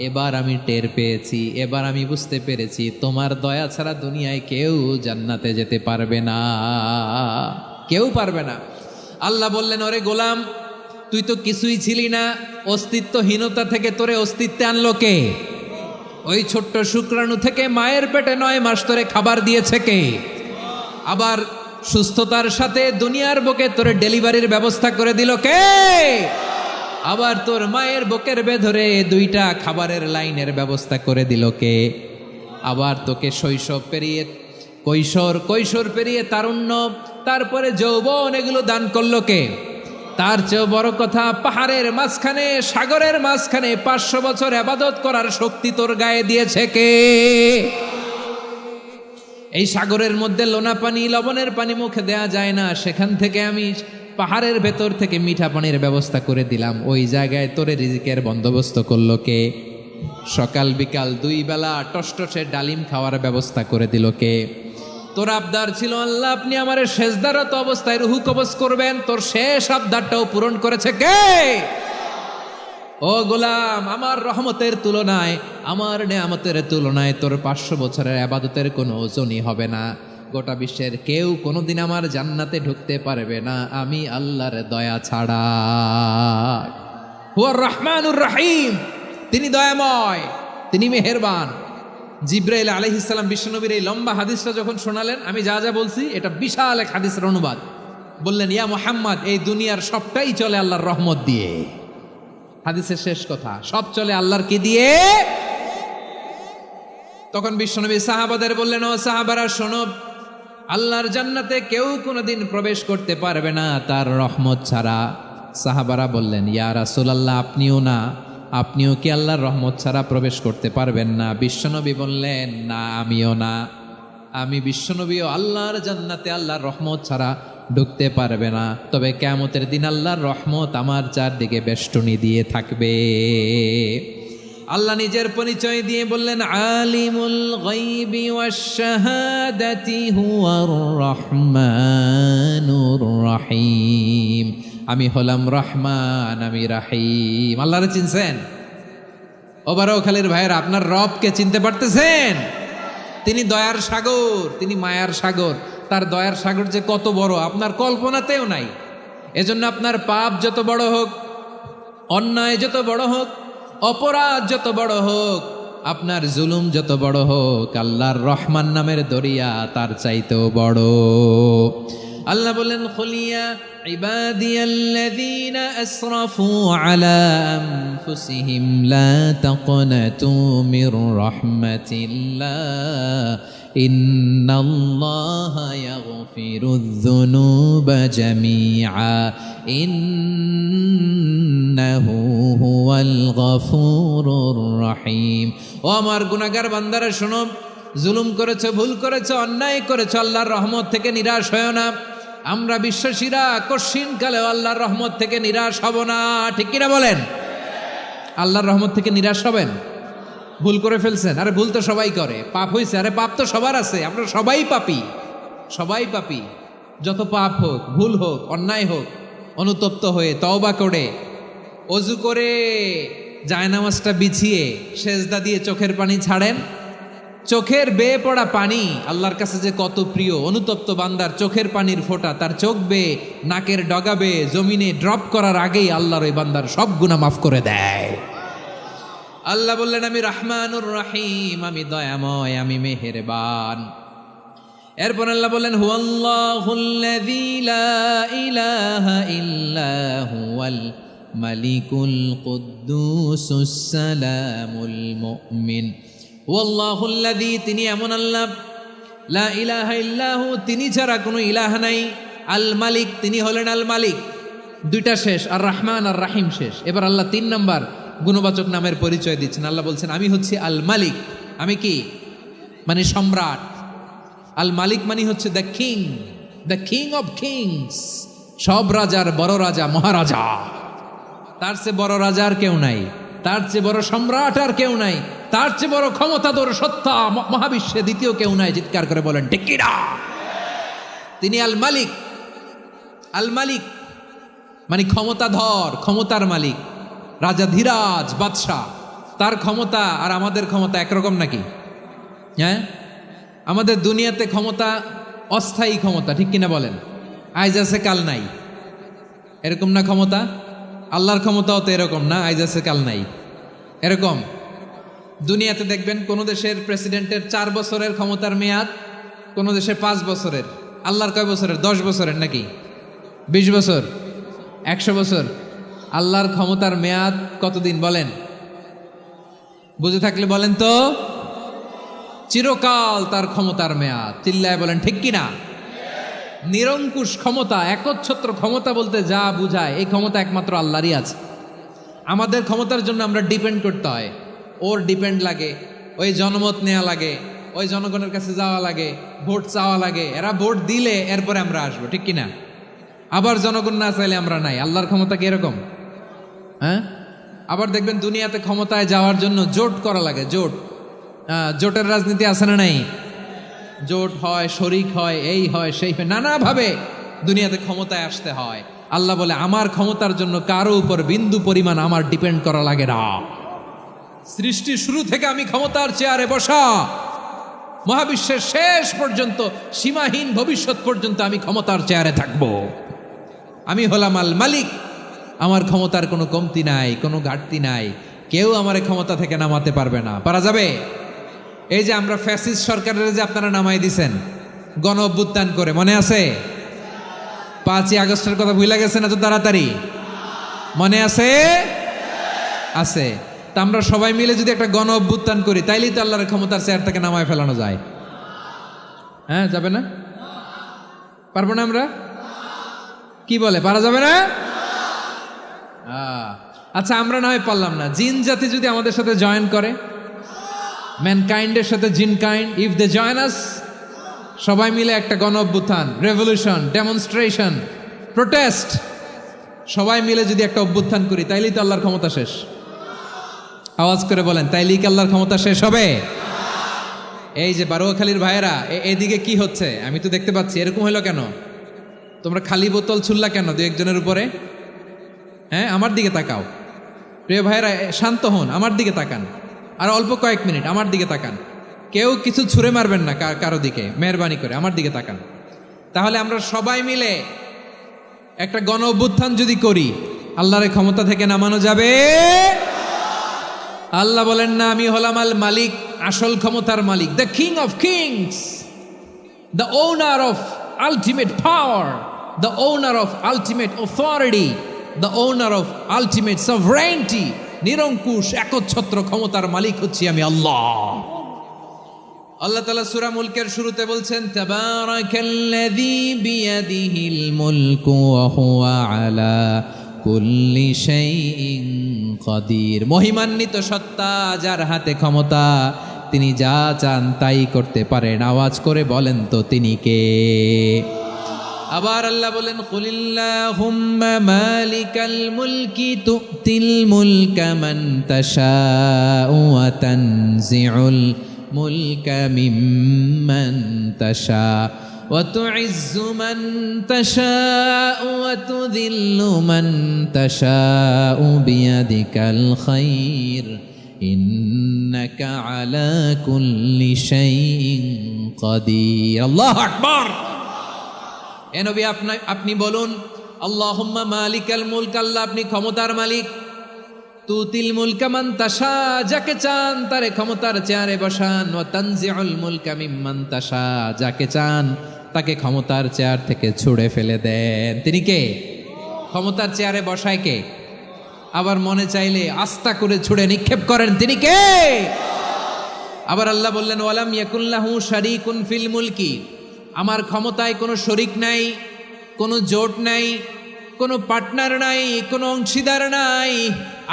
এবার আমি টের পেয়েছি, এবার আমি বুঝতে পেরেছি, তোমার দয়া ছাড়া দুনিয়ায় কেউ জান্নাতে যেতে পারবে না, কেউ পারবে না। আল্লাহ বললেন, ওরে গোলাম, তুই তো কিছুই ছিলি না, অস্তিত্বহীনতা থেকে তোরে অস্তিত্বে আনলো কে? ওই ছোট্ট শুক্রাণু থেকে মায়ের পেটে 9 মাস তোরে খাবার দিয়েছে কে? আবার সুস্থতার সাথে দুনিয়ার বুকে তোরে ডেলিভারির ব্যবস্থা করে দিল কে? আবার তোর মায়ের বুকের ভেতরে 2টা খাবারের লাইনের ব্যবস্থা করে দিল কে? আবার তোকে শৈশব পেরিয়ে কৈশোর পেরিয়ে তারুণ্য, তারপরে যৌবন, এগুলো দান করলো কে? তার চেয়েও বড় কথা, পাহাড়ের মাঝখানে, সাগরের মাঝখানে 500 বছর ইবাদত করার শক্তি তোর গায়ে দিয়েছে কে? এই সাগরের মধ্যে লোনা পানি, লবণের পানি মুখে দেয়া যায় না, সেখান থেকে আমি পাহাড়ের ভেতর থেকে মিঠা পানির ব্যবস্থা করে দিলাম। ওই জায়গায় তোরে রিজিকের বন্দোবস্ত করলো কে? সকাল বিকাল 2 বেলা টসটসে ডালিম খাওয়ার ব্যবস্থা করে দিল কে? তোর আবদার ছিল আল্লাহ আপনি আমার সেজদারত অবস্থায় রুহু কবজ করবেন, তোর শেষ আবদারটাও পূরণ করেছে কে? ও গোলাম, আমার রহমতের তুলনায়, আমার নেয়ামতের তুলনায় তোর 500 বছরের ইবাদতের কোনো ওজনই হবে না। গোটা বিশ্বের কেউ কোনোদিন আমার জান্নাতে ঢুকতে পারবে না আমি আল্লাহর দয়া ছাড়া। হুয়ার রহমানুর রহিম, তিনি দয়াময়, তিনি মেহেরবান। জিব্রাইল আলাইহিস সালাম বিশ্বনবীর এই লম্বা হাদিসটা যখন শোনালেন, আমি যা যা বলছি এটা বিশাল এক হাদিসের অনুবাদ। বললেন, ইয়া মুহাম্মদ, এই দুনিয়ার সবটাই চলে আল্লাহর রহমত দিয়ে। হাদিসের শেষ কথা, সব চলে আল্লাহর কি দিয়ে? তখন বিশ্বনবী সাহাবাদের বললেন, ও সাহাবারা শোনো, আল্লাহর জান্নাতে কেউ কোনোদিন প্রবেশ করতে পারবে না তার রহমত ছাড়া। সাহাবারা বললেন, ইয়া রাসূলুল্লাহ, আপনিও না? আপনিও কি আল্লাহর রহমত ছাড়া প্রবেশ করতে পারবেন না? বিশ্বনবী বললেন, না, আমিও না। আমি বিশ্বনবীও আল্লাহর জান্নাতে আল্লাহর রহমত ছাড়া ঢুকতে পারবে না, তবে কিয়ামতের দিন আল্লাহর রহমত আমার চারদিকে বেষ্টনী দিয়ে থাকবে। আল্লাহ নিজের পরিচয় দিয়ে বললেন, আলিমুল গায়বি ওয়াশ শাহাদাতি হুয়ার রহমানুর রহিম। আমি হলাম রহমান, আমি রাহিম। আল্লাহরে চিনছেন? ওবারও খালির ভাইয়ের, আপনার রবকে চিনতে পারতেছেন? তিনি দয়ার সাগর, তিনি মায়ার সাগর। তার দয়ার সাগর যে কত বড় আপনার কল্পনাতেও নাই। এজন্য আপনার পাপ যত বড় হোক, অন্যায় যত বড় হোক, অপরাধ যত বড় হোক, আপনার জুলুম যত বড় হোক, আল্লাহর রহমান নামের দরিয়া তার চাইতেও বড়। আল্লাহ বলেন, খুলিয়া ইবাদিয়াল্লাযীনা আসরাফু আলা আনফুসিহিম লা তাকনাতু মির রাহমাতিল্লাহ ইন্নাল্লাহা ইয়াগফিরুয যুনুবা জামিআ ইন্নাহু হুয়াল গফুরুর রহিম। ও আমার গুনাহগার বান্দারা শোনো, জুলুম করেছো, ভুল করেছো, অন্যায় করেছো, আল্লাহর রহমত থেকে নিরাশ হয়ো না। আমরা বিশ্বাসীরা কশিনকালেও আল্লাহর রহমত থেকে নিরাশ হব না, ঠিক কিনা বলেন? আল্লাহর রহমত থেকে নিরাশ হবেন? ভুল করে ফেলছেন, আরে ভুল তো সবাই করে। পাপ হয়েছে, আরে পাপ তো সবার আছে, আমরা সবাই পাপী, সবাই পাপী। যত পাপ হোক, ভুল হোক, অন্যায় হোক, অনুতপ্ত হয়ে তওবা করে, অজু করে, জায়নামাজটা বিছিয়ে সেজদা দিয়ে চোখের পানি ছাড়েন। চোখের বেয়ে পড়া পানি আল্লাহর কাছে যে কত প্রিয়। অনুতপ্ত বান্দার চোখের পানির ফোঁটা তার চোখ বেয়ে, নাকের ডগা বেয়ে জমিনে ড্রপ করার আগেই আল্লাহর ওই বান্দার সব গুনাহ মাফ করে দেয়। আল্লাহ বললেন, আমি রহমানুর রহিম, আমি দয়াময়, আমি মেহেরবান। এরপর আল্লাহ বললেন, হুয়াল্লাহুল্লাযী লা ইলাহা ইল্লা হুয়াল মালিকুল কুদ্দুসুস সালামুল মুমিন। ওয়াল্লাহুল্লাযী, তিনি এমন আল্লাহ, লা ইলাহা ইল্লাহু, তিনি ছাড়া কোনো ইলাহ নাই। আল মালিক, তিনি হলেন আল মালিক। দুইটা শেষ, আর রহমান আর রাহিম শেষ। এবার আল্লাহ 3 নম্বর গুণবাচক নামের পরিচয় দিচ্ছেন। আল্লাহ বলছেন, আমি হচ্ছি আল মালিক। আমি কি? মানে সম্রাট। আল মালিক মানে হচ্ছে the king, the king of kings. সব রাজার বড় রাজা, মহারাজা। তার চেয়ে বড় রাজা আর কেউ নাই, তার চেয়ে বড় সম্রাট আর কেউ নাই, তার চেয়ে বড় ক্ষমতাধর সত্তা মহাবিশ্বে দ্বিতীয় কেউ নাই। চিৎকার করে বলেন ঠিক কিনা? তিনি আল মালিক। আল মালিক মানে ক্ষমতাধর, ক্ষমতার মালিক, রাজা ধীরাজ বাদশাহ। তার ক্ষমতা আর আমাদের ক্ষমতা একরকম নাকি? হ্যাঁ, আমাদের দুনিয়াতে ক্ষমতা অস্থায়ী ক্ষমতা, ঠিক কিনা বলেন? আইজ আছে কাল নাই, এরকম না ক্ষমতা? আল্লাহর ক্ষমতাও তো এরকম না, আইজ আছে কাল নাই এরকম। দুনিয়াতে দেখবেন কোন দেশের প্রেসিডেন্টের 4 বছরের ক্ষমতার মেয়াদ, কোন দেশে 5 বছরের। আল্লাহর কয় বছরের? 10 বছরের নাকি 20 বছর, 100 বছর। আল্লাহর ক্ষমতার মেয়াদ কতদিন বলেন? বুঝে থাকলে বলেন তো। চিরকাল তার ক্ষমতার মেয়াদ। চিল্লায় বলেন ঠিক কিনা? নিরঙ্কুশ ক্ষমতা, একচ্ছত্র ক্ষমতা বলতে যা বুঝায়, এই ক্ষমতা একমাত্র আল্লাহরই আছে। আমাদের ক্ষমতার জন্য আমরা ডিপেন্ড করতে হয়, ওর ডিপেন্ড লাগে, ওই জনমত নেওয়া লাগে, ওই জনগণের কাছে যাওয়া লাগে, ভোট চাওয়া লাগে। এরা ভোট দিলে এরপরে আমরা আসবো, ঠিক কিনা? আবার জনগণ না চাইলে আমরা নাই। আল্লাহর ক্ষমতা কি এরকম? হ্যাঁ, আবার দেখবেন দুনিয়াতে ক্ষমতায় যাওয়ার জন্য জোট করা লাগে। জোট, জোটের রাজনীতি আছে না নাই? জোট হয়, শরিক হয়, এই হয় সেই হয়, নানাভাবে দুনিয়াতে ক্ষমতায় আসতে হয়। আল্লাহ বলে আমার ক্ষমতার জন্য কারো উপর বিন্দু পরিমাণ আমার ডিপেন্ড করা লাগে না। সৃষ্টির শুরু থেকে আমি ক্ষমতার চেয়ারে বসা, মহাবিশ্বের শেষ পর্যন্ত, সীমাহীন ভবিষ্যৎ পর্যন্ত আমি ক্ষমতার চেয়ারে থাকব। আমি হলাম আল মালিক, আমার ক্ষমতার কোনো কমতি নাই, কোনো ঘাটতি নাই, কেউ আমার ক্ষমতা থেকে নামাতে পারবে না। পারা যাবে? এই যে আমরা ফ্যাসিস্ট সরকারের যে আপনারা নামাই দিছেন গণ অভ্যুত্থান করে, মনে আছে? 5ই আগস্টের কথা ভুলে গেছেন এত তাড়াতাড়ি? মনে আছে? আছে। তা আমরা সবাই মিলে যদি একটা গণ অভ্যুত্থান করি, তাইলেই তো আল্লাহর ক্ষমতার চেয়ার থেকে নামায় ফেলানো যায়। হ্যাঁ, যাবে না? পারবো না আমরা? কি বলে, পারা যাবে না? আচ্ছা, আমরা না হয় পারলাম না, জিন জাতি যদি আমাদের সাথে জয়েন করে, ম্যানকাইন্ডের সাথে জিনকাইন্ড, ইফ দে জয়েন আস, সবাই মিলে একটা গণ অভ্যুত্থান, রেভলিউশন, ডেমনস্ট্রেশন, প্রোটেস্ট, সবাই মিলে যদি একটা অভ্যুত্থান করি, তাইলেই তো আল্লাহর ক্ষমতা শেষ। আওয়াজ করে বলেন, তাইলেই কি আল্লাহর ক্ষমতা শেষ হবে? এই যে বারোয়াখালীর ভাইয়েরা, এদিকে কি হচ্ছে আমি তো দেখতে পাচ্ছি, এরকম হলো কেন? তোমরা খালি বোতল ছুড়লা কেন দু একজনের উপরে? হ্যাঁ, আমার দিকে তাকাও। প্রিয় ভাইয়েরা, শান্ত হন, আমার দিকে তাকান, আর অল্প কয়েক মিনিট আমার দিকে তাকান। কেউ কিছু ছুঁড়ে মারবেন না কারো দিকে, মেহরবানি করে আমার দিকে তাকান। তাহলে আমরা সবাই মিলে একটা গণ অভ্যুত্থান যদি করি, আল্লাহর ক্ষমতা থেকে নামানো যাবে? আল্লাহ বলেন না, আমি হলাম আল মালিক, আসল ক্ষমতার মালিক, the king of kings, the owner of ultimate power, the owner of ultimate authority, the owner of ultimate sovereignty. নিরঙ্কুশ একচ্ছত্র ক্ষমতার মালিক হচ্ছি আমি আল্লাহ। আল্লাহ তাআলা সূরা মুলকের শুরুতে বলছেন, তাবারাকাল্লাযী বিয়াদিহিল মুলকু ওয়া হুয়া আলা কুল্লি শাইইন কাদির। মহিমান্বিত সত্তা, যার হাতে ক্ষমতা, তিনি যা চান তাই করতে পারেন। আওয়াজ করে বলেন তো তিনি কে? আবার আল্লাহ বলেন, কুলিল্লাহুম্মা মালিকাল মুলকি তুতিল মুলকা মান তাশাউ ওয়া তানজিউল মুলকা মিম্মান তাশা ওয়া তুইজ্জু মান তাশাউ ওয়া তুযিল্লু মান তাশাউ বিয়াদিকাল খায়র ইন্নাকা আলা কুল্লি শাইইন কাদির। আল্লাহু আকবার। এ নবী, আপনি বলুন, আল্লাহুম্মা মালিকাল মুলক, আল্লাহ আপনি ক্ষমতার মালিক, তুতিল মুলকা মান তাশা, যাকে চান তারে ক্ষমতার চেয়ারে বসান, ওয়া তানজিউল মুলকা মিম্মান তাশা, যাকে চান তাকে ক্ষমতার চেয়ার থেকে ছুঁড়ে ফেলে দেন। তিনি কে? ক্ষমতার চেয়ারে বসায় কে? আবার মনে চাইলে আস্থা করে ছুঁড়ে নিক্ষেপ করেন, তিনি কে? আবার আল্লাহ বললেন, ওয়ালাম ইয়াকুল্লাহু শারীকুন ফিল মুলকি, আমার ক্ষমতায় কোনো শরিক নাই, কোনো জোট নাই, কোনো পার্টনার নাই, কোনো অংশীদার নাই।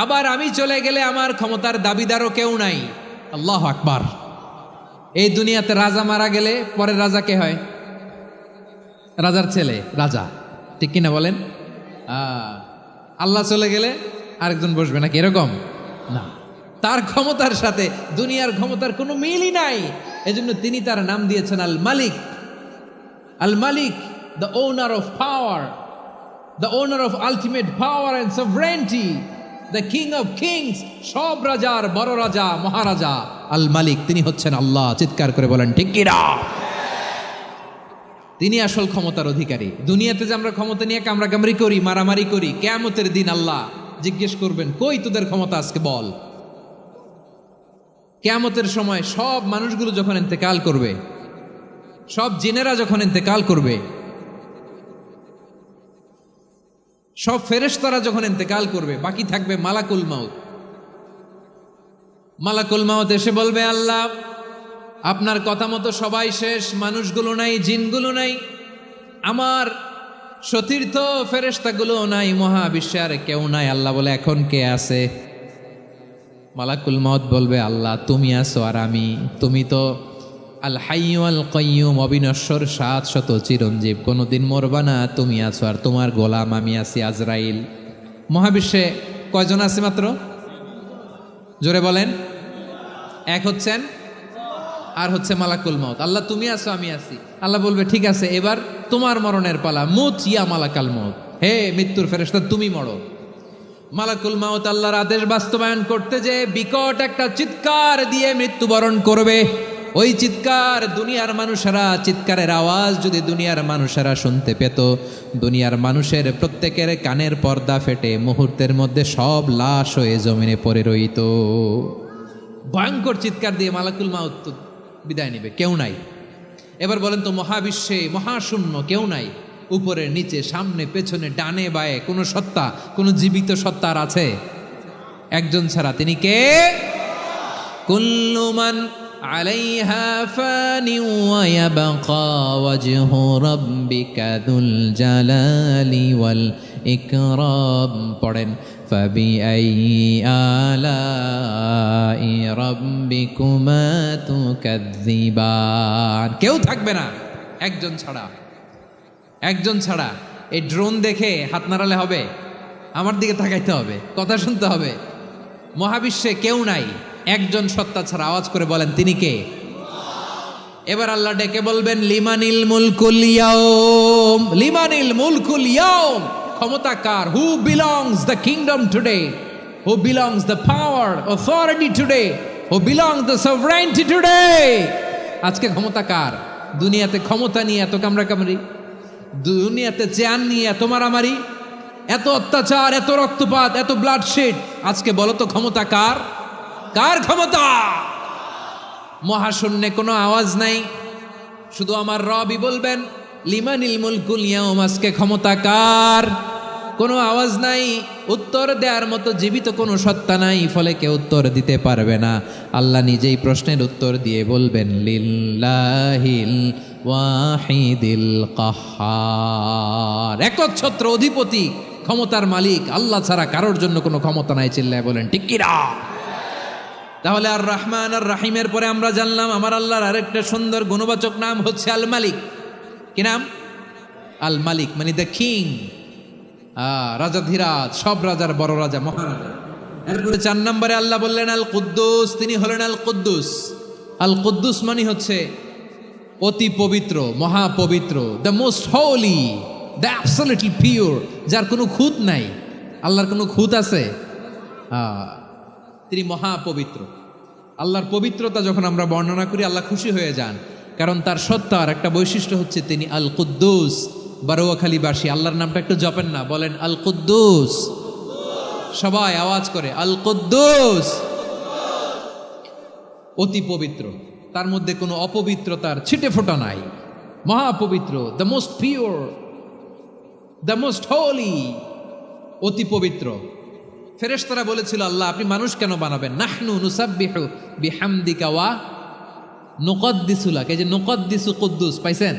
আবার আমি চলে গেলে আমার ক্ষমতার দাবিদারও কেউ নাই। আল্লাহু আকবার। এই দুনিয়াতে রাজা মারা গেলে পরের রাজা কে হয়? রাজার ছেলে রাজা, ঠিক কিনা বলেন? আল্লাহ চলে গেলে আরেকজন বসবে নাকি? এরকম না, তার ক্ষমতার সাথে দুনিয়ার ক্ষমতার কোনো মিলই নাই। এজন্য তিনি তার নাম দিয়েছেন আল মালিক। আল মালিক, the owner of power, the owner of ultimate power and sovereignty, the king of kings, সব রাজার বড় রাজা, মহারাজা আল মালিক, তিনি হচ্ছেন আল্লাহ। চিৎকার করে বলেন ঠিক কি না? তিনি আসল ক্ষমতার অধিকারী। দুনিয়াতে যে আমরা ক্ষমতা নিয়ে কামড়াকামড়ি করি, মারামারি করি, কিয়ামতের দিন আল্লাহ জিজ্ঞেস করবেন, কই তোদের ক্ষমতা আজকে বল। কিয়ামতের সময় সব মানুষগুলো যখন ইন্তেকাল করবে, সব জিনেরা যখন ইন্তেকাল করবে, সব ফেরেশতারা যখন ইন্তেকাল করবে, বাকি থাকবে মালাকুল মাউত। মালাকুল মাউত এসে বলবে, আল্লাহ আপনার কথা মতো সবাই শেষ, মানুষগুলো নাই, জিনগুলো নাই, আমার সতীর্থ ফেরেশতাগুলো নাই, মহাবিশ্বে আর কেউ নাই। আল্লাহ বলে, এখন কে আছে? মালাকুল মাউত বলবে, আল্লাহ তুমি আছো আর আমি। তুমি তো আল হাইয়্যু আল কাইয়্যুম, অবিনশ্বর, শাশ্বত, চিরঞ্জীব, কোনোদিন মরবা না, তুমি আছো আর তোমার গোলাম আমি আছি আজরাইল। মহাবিশ্বে কয়জন আছে মাত্র? জোরে বলেন। এক হচ্ছেন আর হচ্ছে মালাকুল মউত। আল্লাহ তুমি আছো, আমি আছি। আল্লাহ বলবে ঠিক আছে, এবার তোমার মরণের পালা, মুত ইয়া মালাকাল মউত, হে মৃত্যুর ফেরেশতা তুমি মরো। মালাকুল মউত আল্লাহর আদেশ বাস্তবায়ন করতে যে বিকট একটা চিৎকার দিয়ে মৃত্যুবরণ করবে। ওই চিৎকার দুনিয়ার মানুষেরা, চিৎকারের আওয়াজ যদি দুনিয়ার মানুষেরা শুনতে পেত, দুনিয়ার মানুষের প্রত্যেকের কানের পর্দা ফেটে মুহূর্তের মধ্যে সব লাশ হয়ে জমিনে পড়ে রইত। ভয়ঙ্কর চিৎকার দিয়ে মালাকুল মউত বিদায় নেবে, কেউ নাই। এবার বলেন তো, মহাবিশ্বে মহাশূন্য, কেউ নাই, উপরে নিচে সামনে পেছনে ডানে বায়ে কোনো সত্তা, কোনো জীবিত সত্তার আছে? একজন ছাড়া, তিনি কে? কুল্লু মান আলাইহা ফানি ওয়া ইয়াবকা ওয়াজহু রাব্বিকা যুল জালালি ওয়াল ইকরাম। পড়েন, ফাবিআইয়ি আলাই রাব্বিকুমা তুকাযযিবান। কেউ থাকবে না একজন ছাড়া, একজন ছাড়া। এই ড্রোন দেখে হাত নাড়ালে হবে? আমার দিকে তাকাইতে হবে, কথা শুনতে হবে। মহাবিশ্বে কেউ নাই একজন সত্তা ছাড়া। আওয়াজ করে বলেন, তিনি কে? এবার আল্লাহ ডেকে বলবেন, লিমানিল মুলকুল ইয়াউম, লিমানিল মুলকুল ইয়াউম। ক্ষমতা কার? Who belongs the kingdom today, who belongs the power authority today, who belongs the sovereignty today. আজকে ক্ষমতা কার? দুনিয়াতে ক্ষমতা নিয়ে এত কামড়াকামড়ি, দুনিয়াতে চেয়ার নিয়ে এত মারামারি, এত অত্যাচার, এত রক্তপাত, এত ব্লাডশেড। আজকে বলো তো ক্ষমতা কার? কার ক্ষমতা? মহাশূন্যে কোনো আওয়াজ নাই, শুধু আমার রবই বলবেন লিমানিল মুলকুল ইয়াউম। আজকে ক্ষমতা কার? কোনো আওয়াজ নাই, উত্তর দেওয়ার মতো জীবিত কোনো সত্তা নাই, ফলে কেউ উত্তর দিতে পারবে না। আল্লাহ নিজেই প্রশ্নের উত্তর দিয়ে বলবেন, লিল্লাহিল ওয়াহিদিল কাহ্হার। একচ্ছত্র অধিপতি, ক্ষমতার মালিক আল্লাহ ছাড়া কারোর জন্য কোনো ক্ষমতা নাই। চিল্লায় বলেন ঠিক কি না? তাহলে আর রহমান আর রাহিমের পরে আমরা জানলাম আমার আল্লাহর আরেকটা সুন্দর গুণবাচক নাম হচ্ছে আল মালিক। কি নাম? আল মালিক, মানে দ্য কিং, রাজাধিরাজ, সব রাজার বড় রাজা, মহারাজা। এরপরে 4 নম্বরে আল্লাহ বললেন আল কুদ্দুস, তিনি হলেন আল কুদ্দুস। আল কুদ্দুস মানে হচ্ছে অতি পবিত্র, মহাপবিত্র, the most holy, the absolutely pure, যার কোনো খুঁত নাই। আল্লাহর কোনো খুঁত আছে? তিনি মহাপবিত্র। আল্লাহর পবিত্রতা যখন আমরা বর্ণনা করি আল্লাহ খুশি হয়ে যান, কারণ তার সত্তার একটা বৈশিষ্ট্য হচ্ছে তিনি আল কুদ্দুস। বারোয়াখালীবাসী আল্লাহর নামটা একটু জপেন না, বলেন আল কুদ্দুস। সবাই আওয়াজ করে আল কুদ্দুস। অতি পবিত্র, তার মধ্যে কোনো অপবিত্রতার ছিটে ফোঁটা নাই, মহাপবিত্র, the most pure, the most holy, অতি পবিত্র। ফেরেশতারা বলেছিল, আল্লাহ আপনি মানুষ কেন বানাবেন? নাহনু নুসাব্বিহু বিহামদিকা ওয়া নুকদ্দিসু লাক। এই যে নুকদ্দিসু কুদ্দুস পাইছেন?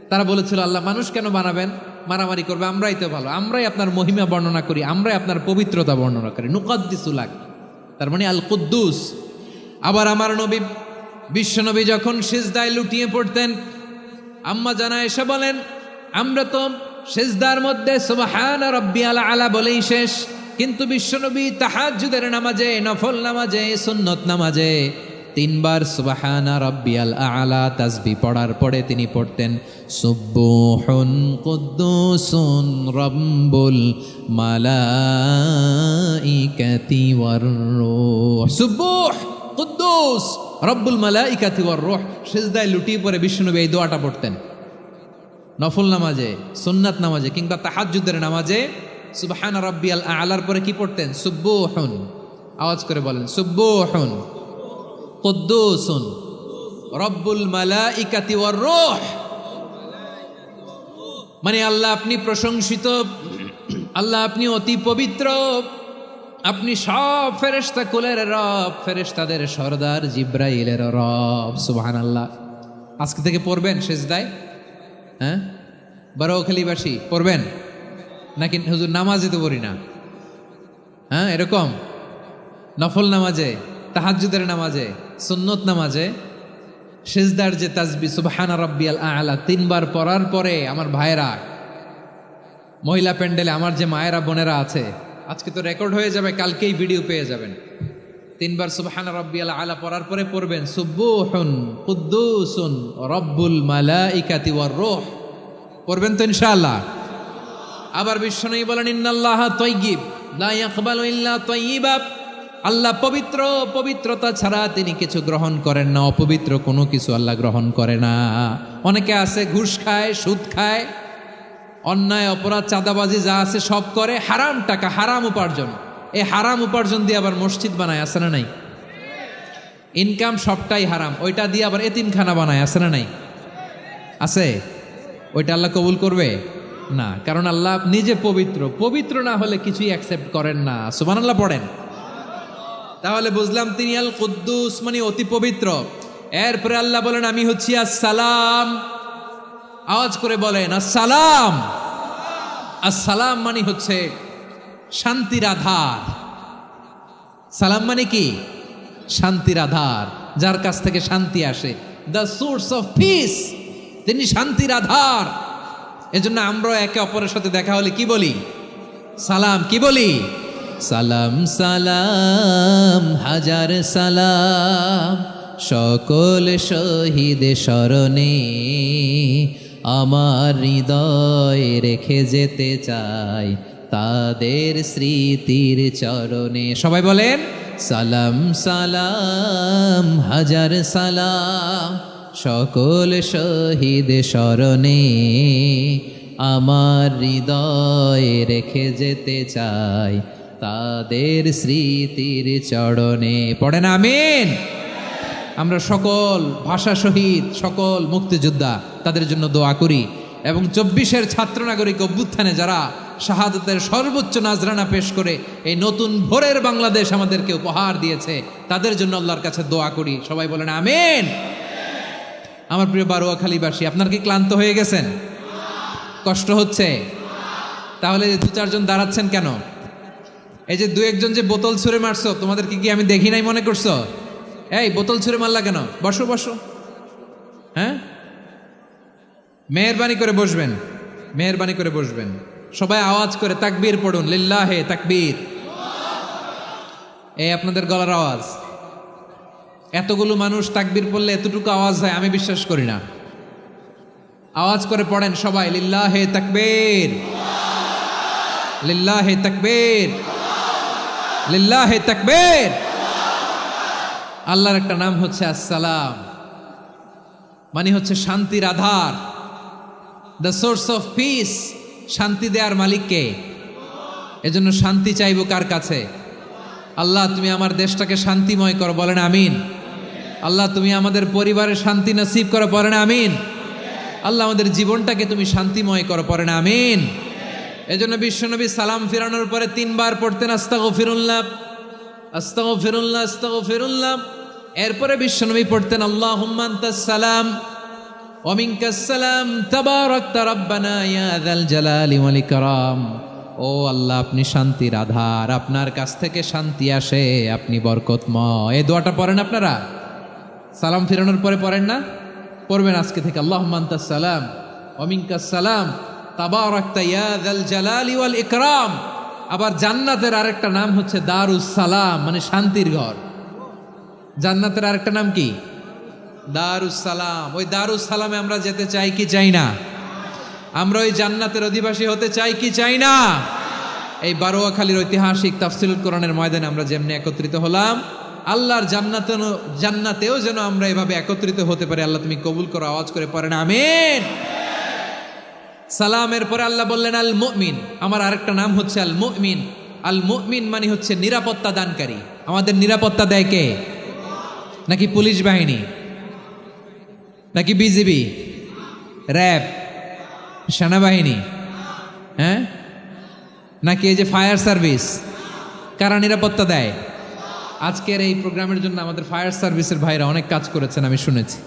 তারা বলেছিল, আল্লাহ মানুষ কেন বানাবেন? মারামারি করবে, আমরাই তো ভালো, আমরাই আপনার মহিমা বর্ণনা করি, আমরাই আপনার পবিত্রতা বর্ণনা করি। নুকদ্দিসু লাক, তার মানে আল কুদ্দুস। আবার আমার নবী, বিশ্বনবী যখন সিজদায় লুটিয়ে পড়তেন, আম্মা জানা এসে বলেন, আমরা তো সিজদার মধ্যে সুবহানা রাব্বিয়াল আলা বলেই শেষ, কিন্তু বিশ্বনবী তাহাজ্জুদের নামাজে, নফল নামাজে, সুন্নত নামাজে 3 বার সুবহানা রাব্বিয়াল আলা তাসবিহ পড়ার পরে তিনি পড়তেন সুবহুন কুদ্দুসুন রাব্বুল মালাইকাতি ওয়ার রূহ। সুবহ কুদ্দুস রব্বুল মালাইকাতি ওয়ার রূহ। সিজদায় লুটিয়ে পড়ে বিশ্বনবী এই দোয়াটা পড়তেন। নফল নামাজে, সুন্নাত নামাজে কিংবা তাহাজ্জুদের নামাজে সুবহানা রাব্বিয়াল আলার পরে কি পড়তেন? সুবহুন। আওয়াজ করে বলেন, সুবহুন কুদ্দুসুন রব্বুল মালাইকাতি ওয়ার রূহ। মানে আল্লাহ আপনি প্রশংসিত, আল্লাহ আপনি অতি পবিত্র, আপনি সব ফেরেশতা কুলের রব, ফেরেশতাদের সরদার জিব্রাইলের রব। সুবহানাল্লাহ। আজকে থেকে পড়বেন সিজদায়? হ্যাঁ, বারোখালীবাসী পড়বেন নাকি? হুজুর নামাজে তো পড়ি না। হ্যাঁ, এরকম নফল নামাজে, তাহাজ্জুদের নামাজে, সুন্নত নামাজে সিজদার যে তাসবিহ সুবহানা রাব্বিয়াল আ'লা 3 বার পড়ার পরে আমার ভাইরা, মহিলা প্যান্ডেলে আমার যে মায়েরা বোনেরা আছে, আজকে তো রেকর্ড হয়ে যাবে, কালকেই ভিডিও পেয়ে যাবেন। তিনবার সুবহান রাব্বিয়াল আলা পড়ার পরে পড়বেন সুবুহুন কুদ্দুসুন রব্বুল মালাইকাতি ওয়ার রূহ। পড়বেন তো ইনশাআল্লাহ। আবার বিশ্বনবী বলেন ইন্নাল্লাহা তাইয়্যিব লা ইয়াকবালু ইল্লা তাইয়্যিবা। আল্লাহ পবিত্র, পবিত্রতা ছাড়া তিনি কিছু গ্রহণ করেন না, অপবিত্র কোনো কিছু আল্লাহ গ্রহণ করে না। অনেকে আছে ঘুষ খায়, সুদ খায়, অন্যায় অপরাধ চাঁদাবাজি যা আছে সব করে, হারাম টাকা, হারাম উপার্জন। এই হারাম উপার্জন দিয়ে আবার মসজিদ বানায়, আছে না নাই? ইনকাম সবটাই হারাম, ওইটা দিয়ে আবার এতিমখানা বানায়, আছে না নাই? আছে। ওইটা আল্লাহ কবুল করবে না, কারণ আল্লাহ নিজে পবিত্র। পবিত্র না হলে কিছুই অ্যাকসেপ্ট করেন না। সুবহানাল্লাহ পড়েন। তাহলে বুঝলাম তিনি আল কুদ্দুস মানে অতি পবিত্র। এরপরে আল্লাহ বলেন আমি হচ্ছি আসসালাম। আওয়াজ করে বলেন আসসালাম। আসসালাম মানে হচ্ছে শান্তির আধার। সালাম মানে কি? শান্তির আধার, যার কাছ থেকে শান্তি আসে। দ্য সোর্স অফ পিস, তিনি শান্তির আধার। এজন্য আমরা একে অপরের সাথে দেখা হলে কি বলি? সালাম। কি বলি? সালাম সালাম হাজার সালাম সকল শহীদ স্মরণে, আমার হৃদয় রেখে যেতে চাই তাদের স্মৃতির চরণে। সবাই বলেন সালাম সালাম হাজার সালাম সকল শহীদ স্মরণে, আমার হৃদয় রেখে যেতে চাই তাদের স্মৃতির চরণে। পড়েন আমিন। আমরা সকল ভাষা শহীদ, সকল মুক্তিযোদ্ধা, তাদের জন্য দোয়া করি। এবং 24-এর ছাত্র নাগরিক অভ্যুত্থানে যারা শাহাদাতের সর্বোচ্চ নাজরানা পেশ করে এই নতুন ভোরের বাংলাদেশ আমাদেরকে উপহার দিয়েছে, তাদের জন্য আল্লাহর কাছে দোয়া করি। সবাই বলেন আমিন। আমার প্রিয় বারোয়াখালীবাসী, আপনার কি ক্লান্ত হয়ে গেছেন? কষ্ট হচ্ছে? তাহলে 2-4 জন দাঁড়াচ্ছেন কেন? এই যে 2-1 জন যে বোতল ছুঁড়ে মারছো, তোমাদের কি আমি দেখি নাই মনে করছো? এই বোতল ছুঁড়ে মারলা কেন? বসো বসো। হ্যাঁ, মেহেরবানি করে বসবেন, মেহেরবানি করে বসবেন। সবাই আওয়াজ করে তাকবীর পড়ুন, লিল্লাহে তাকবীর। এই আপনাদের গলার আওয়াজ। এতগুলো মানুষ তাকবীর পড়লে এতটুকু আওয়াজ হয় আমি বিশ্বাস করি না। আওয়াজ করে পড়েন সবাই, লিল্লাহে তাকবীর, লিল্লাহে তাকবীর, লিল্লাহে তাকবীর। আল্লাহর একটা নাম হচ্ছে আসসালাম, মানে হচ্ছে শান্তির আধার, দ্য সোর্স অফ পিস। শান্তি দেওয়ার মালিককে। এজন্য শান্তি চাইব কার কাছে? আল্লাহ তুমি আমার দেশটাকে শান্তিময় করো, বলেন আমিন। আল্লাহ তুমি আমাদের পরিবারের শান্তি নসিব করো, বলেন আমিন। আল্লাহ আমাদের জীবনটাকে তুমি শান্তিময় করো, পড়েন আমিন। এজন্য বিশ্বনবী সালাম ফিরানোর পরে 3 বার পড়তেন আস্তাগফিরুল্লাহ, আস্তাগফিরুল্লাহ, আস্তাগফিরুল্লাহ। এরপরে বিশ্বনবী পড়তেন আল্লাহুম্মা আনতাস সালাম ওয়া মিনকাস সালাম তাবারাকতা রাব্বানা ইয়া যাল জালালি ওয়াল ইকরাম। ও আল্লাহ, আপনি শান্তির আধার, আপনার কাছ থেকে শান্তি আসে, আপনি বরকতময়। এই দোয়াটা পড়েন আপনারা? সালাম ফিরানোর পরে পড়েন না? পড়বেন আজকে থেকে। আল্লাহুম্মা আনতাস সালাম ওয়া মিনকাস সালাম তাবারাকতা ইয়া যাল জালালি ওয়াল ইকরাম। আবার জান্নাতের আরেকটা নাম হচ্ছে দারুস সালাম, মানে শান্তির ঘর। জান্নাতের আরেকটা নাম কি? দারুস সালাম। ওই দারুস সালামে আমরা যেতে চাই কি চাই না? আমরা ওই জান্নাতের অধিবাসী হতে চাই কি চাই না? এই বারোয়াখালীর ঐতিহাসিক তাফসীরুল কোরআনের ময়দানে আমরা যেমনি একত্রিত হলাম, আল্লাহর জান্নাতেও যেন আমরা এভাবে একত্রিত হতে পারি। আল্লাহ তুমি কবুল করো। আওয়াজ করে পড়েন আমিন। সালামের পরে আল্লাহ বললেন আল মুমিন। আমার আরেকটা নাম হচ্ছে আল মুমিন। আল মুমিন মানে হচ্ছে নিরাপত্তা দানকারী। আমাদের নিরাপত্তা দেয় কে? নাকি পুলিশ বাহিনী, নাকি বিজিবি, র্যাব, সেনাবাহিনী, হ্যাঁ, নাকি এই যে ফায়ার সার্ভিস? কারা নিরাপত্তা দেয়? আজকের এই প্রোগ্রামের জন্য আমাদের ফায়ার সার্ভিসের ভাইরা অনেক কাজ করেছেন, আমি শুনেছি।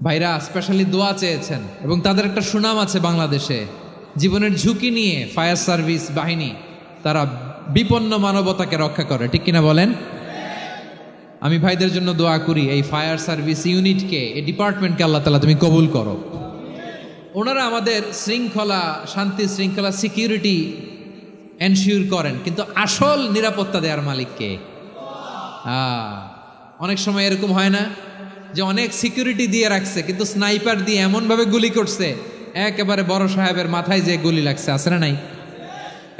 ভাইরা স্পেশালি দোয়া চেয়েছেন এবং তাদের একটা সুনাম আছে বাংলাদেশে। জীবনের ঝুঁকি নিয়ে ফায়ার সার্ভিস বাহিনী তারা বিপন্ন মানবতাকে রক্ষা করে, ঠিক কিনা বলেন? আমি ভাইদের জন্য দোয়া করি, এই ফায়ার সার্ভিস ইউনিটকে, এই ডিপার্টমেন্টকে আল্লাহ তাআলা তুমি কবুল করো। ওনারা আমাদের শৃঙ্খলা, শান্তি শৃঙ্খলা, সিকিউরিটি এনশিওর করেন, কিন্তু আসল নিরাপত্তা দেওয়ার মালিক কে? অনেক সময় এরকম হয় না যে অনেক সিকিউরিটি দিয়ে রাখছে, কিন্তু স্নাইপার দিয়ে এমনভাবে গুলি করছে একেবারে বড় সাহেবের মাথায় যে গুলি লাগছে, আছে না নাই?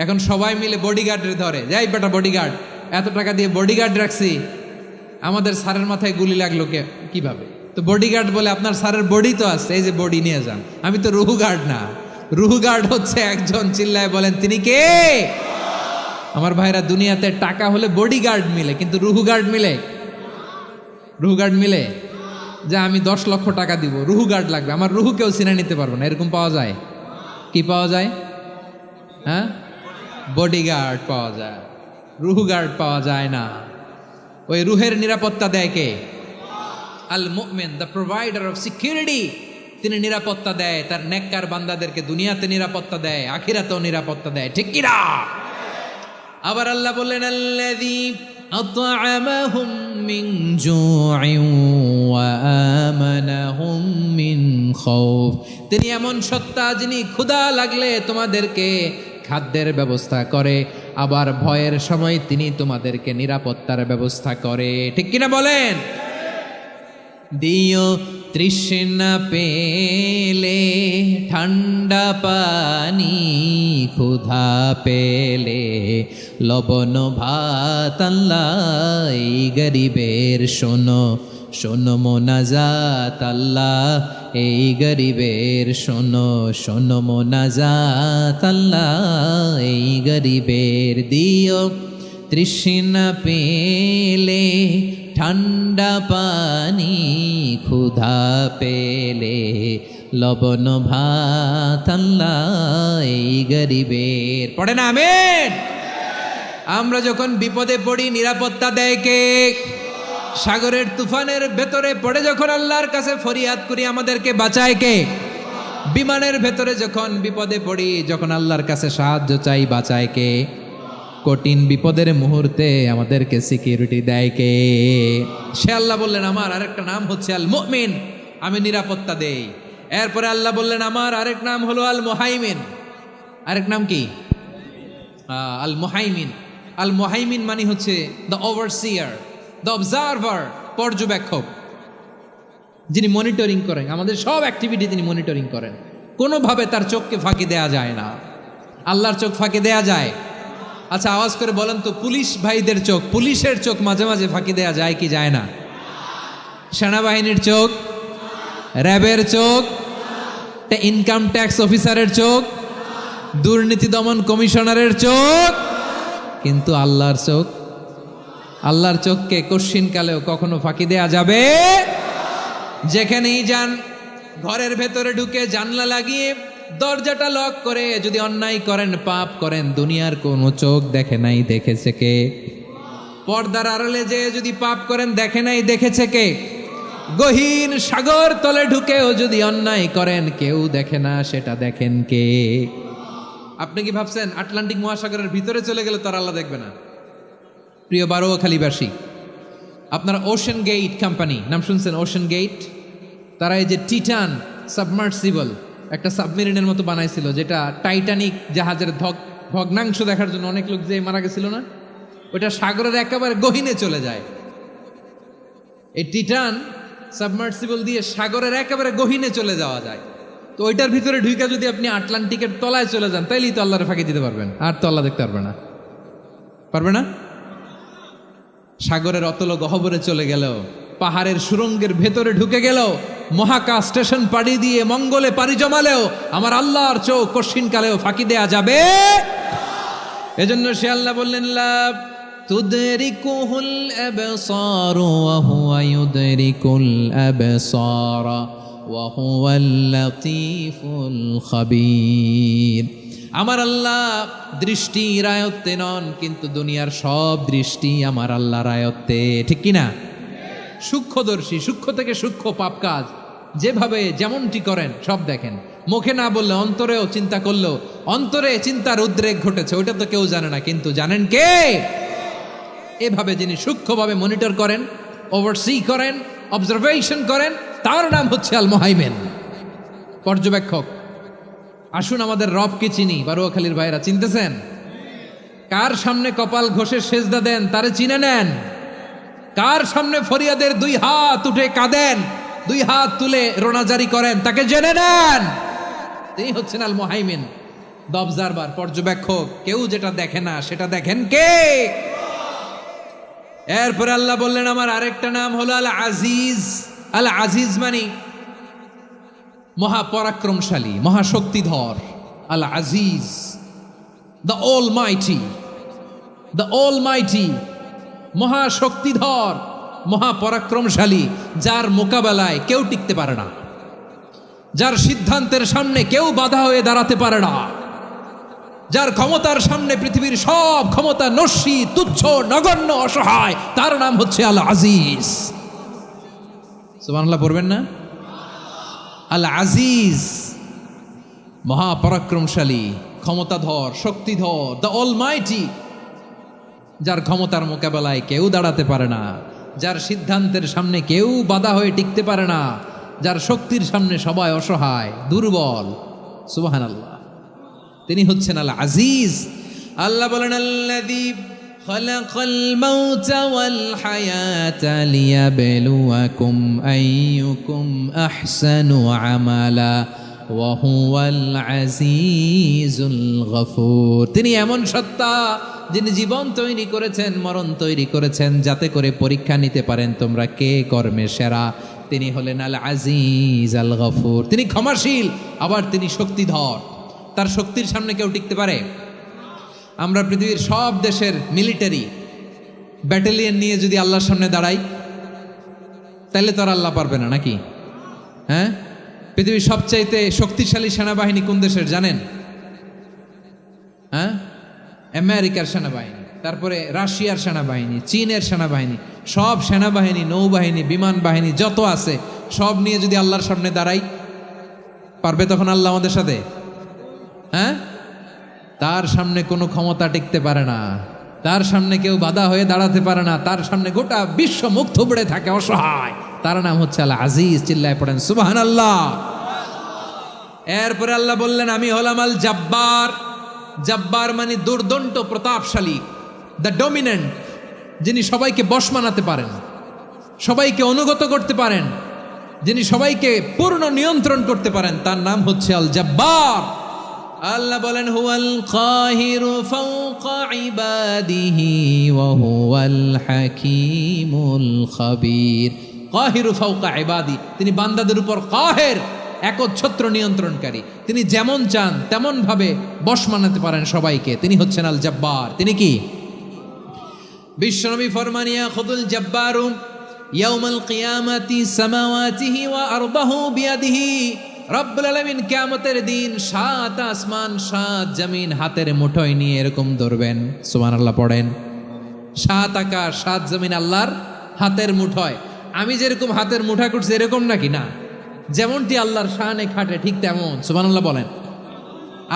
এখন সবাই মিলে বডিগার্ডের ধরে, যাই বেটা বডিগার্ড, এত টাকা দিয়ে বডিগার্ড রাখছি, আমাদের স্যারের মাথায় গুলি লাগলো কিভাবে? তো বডিগার্ড বলে, আপনার স্যারের বডি তো আছে, এই যে বডি নিয়ে যান। আমি তো রুহু গার্ড না, রুহু গার্ড হচ্ছে একজন, চিল্লায় বলেন তিনি কে? আমার ভাইরা, দুনিয়াতে টাকা হলে বডিগার্ড মিলে, কিন্তু রুহু গার্ড মিলে? রুহু গার্ড মিলে? যে আমি 10 লক্ষ টাকা দিব, রুহু গার্ড লাগবে, আমার রুহু কেউ চিনে নিতে পারবো না, এরকম পাওয়া যায়? কি পাওয়া যায়? হ্যাঁ, বডিগার্ড পাওয়া যায়, রুহু গার্ড পাওয়া যায় না। ওই রুহের নিরাপত্তা দেয় কে? আল মুমিন, দ্য প্রোভাইডার অফ সিকিউরিটি। তিনি নিরাপত্তা দেয় তার নেককার বান্দাদেরকে, দুনিয়াতে নিরাপত্তা দেয়, আখিরাতেও নিরাপত্তা দেয়, ঠিক কি না? আবার আল্লাহ বললেন, আল্লাযী আত'আমাহুম মিন জু'ইন ওয়া আমানাহুম মিন খাউফ। তিনি এমন সত্তা যিনি ক্ষুধা লাগলে তোমাদেরকে খাদ্যের ব্যবস্থা করে, আবার ভয়ের সময় তিনি তোমাদেরকে নিরাপত্তার ব্যবস্থা করে, ঠিক কিনা বলেন? দিও তৃষ্ণা পেলে ঠান্ডা পানি, ক্ষুধা পেলে লবণ ভাত, আল্লাহ এই গরিবের শোনো শোনো মোনাজাত, আল্লাহ এই গরিবের শোনো শোনো মোনাজাত, আল্লাহ এই গরিবের। দিও তৃষ্ণা পেলে ঠান্ডা পানি, ক্ষুধা পেলে লবণ ভাত, আল্লাহ এই গরিবের। পড়ে না আমিন? আমরা যখন বিপদে পড়ি নিরাপত্তা দেয় কে? সাগরের তুফানের ভেতরে পড়ে যখন আল্লাহর কাছে ফরিয়াদ করি আমাদেরকে বাঁচায় কে? বিমানের ভেতরে যখন বিপদে পড়ি, যখন আল্লাহর কাছে সাহায্য চাই, বাঁচায় কে? কঠিন বিপদের মুহূর্তে আমাদেরকে সিকিউরিটি দেয় কে? সে আল্লাহ বললেন, আমার আরেকটা নাম হচ্ছে আল মুমিন, আমি নিরাপত্তা দেই। এরপরে আল্লাহ বললেন, আমার আরেক নাম হলো আল মুহাইমিন। আরেক নাম কি? আল মুহাইমিন। আল মুহাইমিন মানে হচ্ছে দ্য ওভারসিয়ার, দ্য অবজারভার, পর্যবেক্ষক, যিনি মনিটরিং করেন আমাদের সব অ্যাক্টিভিটি, তিনি মনিটরিং করেন। কোনোভাবে তার চোখকে ফাঁকি দেয়া যায় না। আল্লাহর চোখ ফাঁকি দেয়া যায়? আচ্ছা, আওয়াজ করে বলেন তো, পুলিশ ভাইদের চোখ, পুলিশের চোখ মাঝে মাঝে ফাঁকি দেয়া যায় কি যায় না? সেনাবাহিনীর চোখ, র্যাবের চোখ, ইনকাম ট্যাক্স অফিসারের চোখ, দুর্নীতি দমন কমিশনারের চোখ, কিন্তু আল্লাহর চোখ? আল্লাহর চোখকে কশ্চিনকালেও কখনো ফাঁকি দেয়া যাবে? যেখানেই যান, ঘরের ভেতরে ঢুকে জানলা লাগিয়ে দরজাটা লক করে যদি অন্যায় করেন, পাপ করেন, দুনিয়ার কোনো চোখ দেখে নাই, দেখেছে কে? পর্দার আড়ালে যে যদি পাপ করেন, দেখে নাই, দেখেছে কে? গহীন সাগর তলে ঢুকেও যদি অন্যায় করেন, কেউ দেখে না, সেটা দেখেন কে? আপনি কি ভাবছেন আটলান্টিক মহাসাগরের ভিতরে চলে গেলে তার আল্লাহ দেখবে না? প্রিয় বারোয়াখালীবাসী, আপনারা ওশেন গেট কোম্পানি নাম শুনছেন? ওশেন গেট, তারা এই যে টিটান সাবমার্সিবল একটা সাবমেরিনের মতো বানাইছিল, যেটা টাইটানিক জাহাজের ভগ্নাংশ দেখার জন্য অনেক লোক যে মারা গেছিল না, ওটা সাগরের একেবারে গহীনে চলে যায়। এই টিটান সাবমার্সিবল দিয়ে সাগরের একেবারে গহীনে চলে যাওয়া যায়। তো ওইটার ভিতরে ঢুইকা যদি আপনি আটলান্টিকের তলায় চলে যান, তাইলেই তো আল্লাহর ফাঁকি দিতে পারবেন, আর তো আল্লাহ দেখতে পারবে না। পারবে না? সাগরের অতল গহ্বরে চলে গেলেও, পাহাড়ের সুরঙ্গের ভেতরে ঢুকে গেলেও, মহাকাশ স্টেশন পাড়ি দিয়ে মঙ্গলে পাড়ি জমালেও আমার আল্লাহর চোখ কশ্চিনকালেও ফাঁকি দেয়া যাবে? এজন্য সে আল্লাহ বললেন, লা তুদরিকুহুল আবসার ওয়া হুয়া ইউদরিকুল আবসার ওয়া হুয়াল লাতীফুল খাবীর। আমার আল্লাহ দৃষ্টির আয়ত্তে নন, কিন্তু দুনিয়ার সব দৃষ্টি আমার আল্লাহর আয়ত্তে, ঠিক কিনা? সূক্ষ্মদর্শী, সূক্ষ্ম থেকে সূক্ষ্ম পাপ কাজ যেভাবে যেমনটি করেন সব দেখেন। মুখে না বললে অন্তরেও চিন্তা করলেও অন্তরে চিন্তার উদ্রেক ঘটেছে, ওইটা তো কেউ জানে না, কিন্তু জানেন কে? এভাবে যিনি সূক্ষ্মভাবে মনিটর করেন, ওভারসি করেন, অবজারভেশন করেন, তার নাম হচ্ছে আল মুহাইমিন, পর্যবেক্ষক। আসুন আমাদের রবকে চিনি। বারোয়াখালীর ভাইরা, চিনতেছেন? কার সামনে কপাল ঘষে সেজদা দেন তারে চিনে নেন। কার সামনে ফরিয়াদের দুই হাত উঠে কাঁদেন, দুই হাত তুলে রোনাজারি করেন, তাকে জেনে নেন তিনি হচ্ছেন আল মুহাইমিন, দ্য অবজারভার, পর্যবেক্ষক। কেউ যেটা দেখে না সেটা দেখেন কে? এরপরে আল্লাহ বললেন আমার আরেকটা নাম হলো আল আজিজ। আল আজিজ মানে মহাপরাক্রমশালী, মহাশক্তিধর। Al Aziz, the Almighty, the Almighty, মহাশক্তিধর, মহাপরাক্রমশালী, যার মোকাবেলায় কেউ টিকতে পারে না, যার সিদ্ধান্তের সামনে কেউ বাধা হয়ে দাঁড়াতে পারে না, যার ক্ষমতার সামনে পৃথিবীর সব ক্ষমতা নস্যি, তুচ্ছ, নগণ্য, অসহায়, তার নাম হচ্ছে আল আজিজ। সুবহানাল্লাহ পড়বেন না? আল আজিজ, মহাপরাক্রমশালী, ক্ষমতাধর, শক্তিধর, দ্য অলমাইটি, যার ক্ষমতার মোকাবেলায় কেউ দাঁড়াতে পারে না, যার সিদ্ধান্তের সামনে কেউ বাধা হয়ে টিকতে পারে না, যার শক্তির সামনে সবাই অসহায়, দুর্বল। সুবহানাল্লাহ, তিনি হচ্ছেন আল আজিজ। আল্লাহ বলেন আল্লাযী খালাকাল মাউতা ওয়াল হায়াতা লিয়াবলুয়াকুম আইয়ুকুম আহসানু আমালা ওয়া হুয়াল আজিজুল গফুর। তিনি এমন সত্তা যিনি জীবন তৈরি করেছেন, মরণ তৈরি করেছেন, যাতে করে পরীক্ষা নিতে পারেন তোমরা কে কর্মে সেরা। তিনি হলেন আল আজিজ আল গফুর। তিনি ক্ষমাশীল, আবার তিনি শক্তিধর। তার শক্তির সামনে কেউ টিকতে পারে? আমরা পৃথিবীর সব দেশের মিলিটারি ব্যাটালিয়ন নিয়ে যদি আল্লাহর সামনে দাঁড়াই, তাহলে তো আর আল্লাহ পারবে না নাকি? হ্যাঁ, পৃথিবীর সবচাইতে শক্তিশালী সেনাবাহিনী কোন দেশের জানেন? হ্যাঁ, আমেরিকার সেনাবাহিনী, তারপরে রাশিয়ার সেনাবাহিনী, চীনের সেনাবাহিনী, সব সেনাবাহিনী, নৌবাহিনী, বিমান বাহিনী যত আছে সব নিয়ে যদি আল্লাহর সামনে দাঁড়াই, পারবে তখন আল্লাহ আমাদের সাথে? হ্যাঁ, তার সামনে কোনো ক্ষমতা টিকতে পারে না, তার সামনে কেউ বাধা হয়ে দাঁড়াতে পারে না, তার সামনে গোটা বিশ্ব মুখ থুবড়ে থাকে অসহায়। তার নাম হচ্ছে আল আজিজ। চিল্লায় পড়েন সুবহানাল্লাহ। এরপরে আল্লাহ বললেন আমি হলাম আল জাব্বার। জাব্বার মানে দুর্দণ্ড, প্রতাপশালী, দ্য ডমিনেন্ট, যিনি সবাইকে বশ মানাতে পারেন, সবাইকে অনুগত করতে পারেন, যিনি সবাইকে পূর্ণ নিয়ন্ত্রণ করতে পারেন, তার নাম হচ্ছে আল জাব্বার। আল্লাহ বলেন হুয়াল কাহিরু ফাওকা ইবাদিহি ওয়া হুয়াল হাকীমুল খাবীর। কাহিরু ফাওকা ইবাদি, তিনি বান্দাদের উপর কাহের, একচ্ছত্র নিয়ন্ত্রণকারী। তিনি যেমন চান তেমন ভাবে বশ মানাতে পারেন সবাইকে। তিনি হচ্ছেন আল জাব্বার। তিনি কি? বিশ্বনবী ফরমান ইয়াখুদুল জাব্বারু ইয়াউমাল কিয়ামাতি সামাওয়াতিহি ওয়া আরদাহু বিয়াদিহি। রব্বুল আলামিন কিয়ামতের দিন 7 আসমান 7 জমিন হাতের মুঠোয় নিয়ে এরকম ধরবেন। সুবহানাল্লাহ পড়েন। 7 আকাশ 7 জমিন আল্লাহর হাতের মুঠোয়। আমি যেরকম হাতের মুঠা করছি এরকম নাকি? না, যেমনটি আল্লাহর শানে খাটে ঠিক তেমন। সুবহানাল্লাহ বলেন।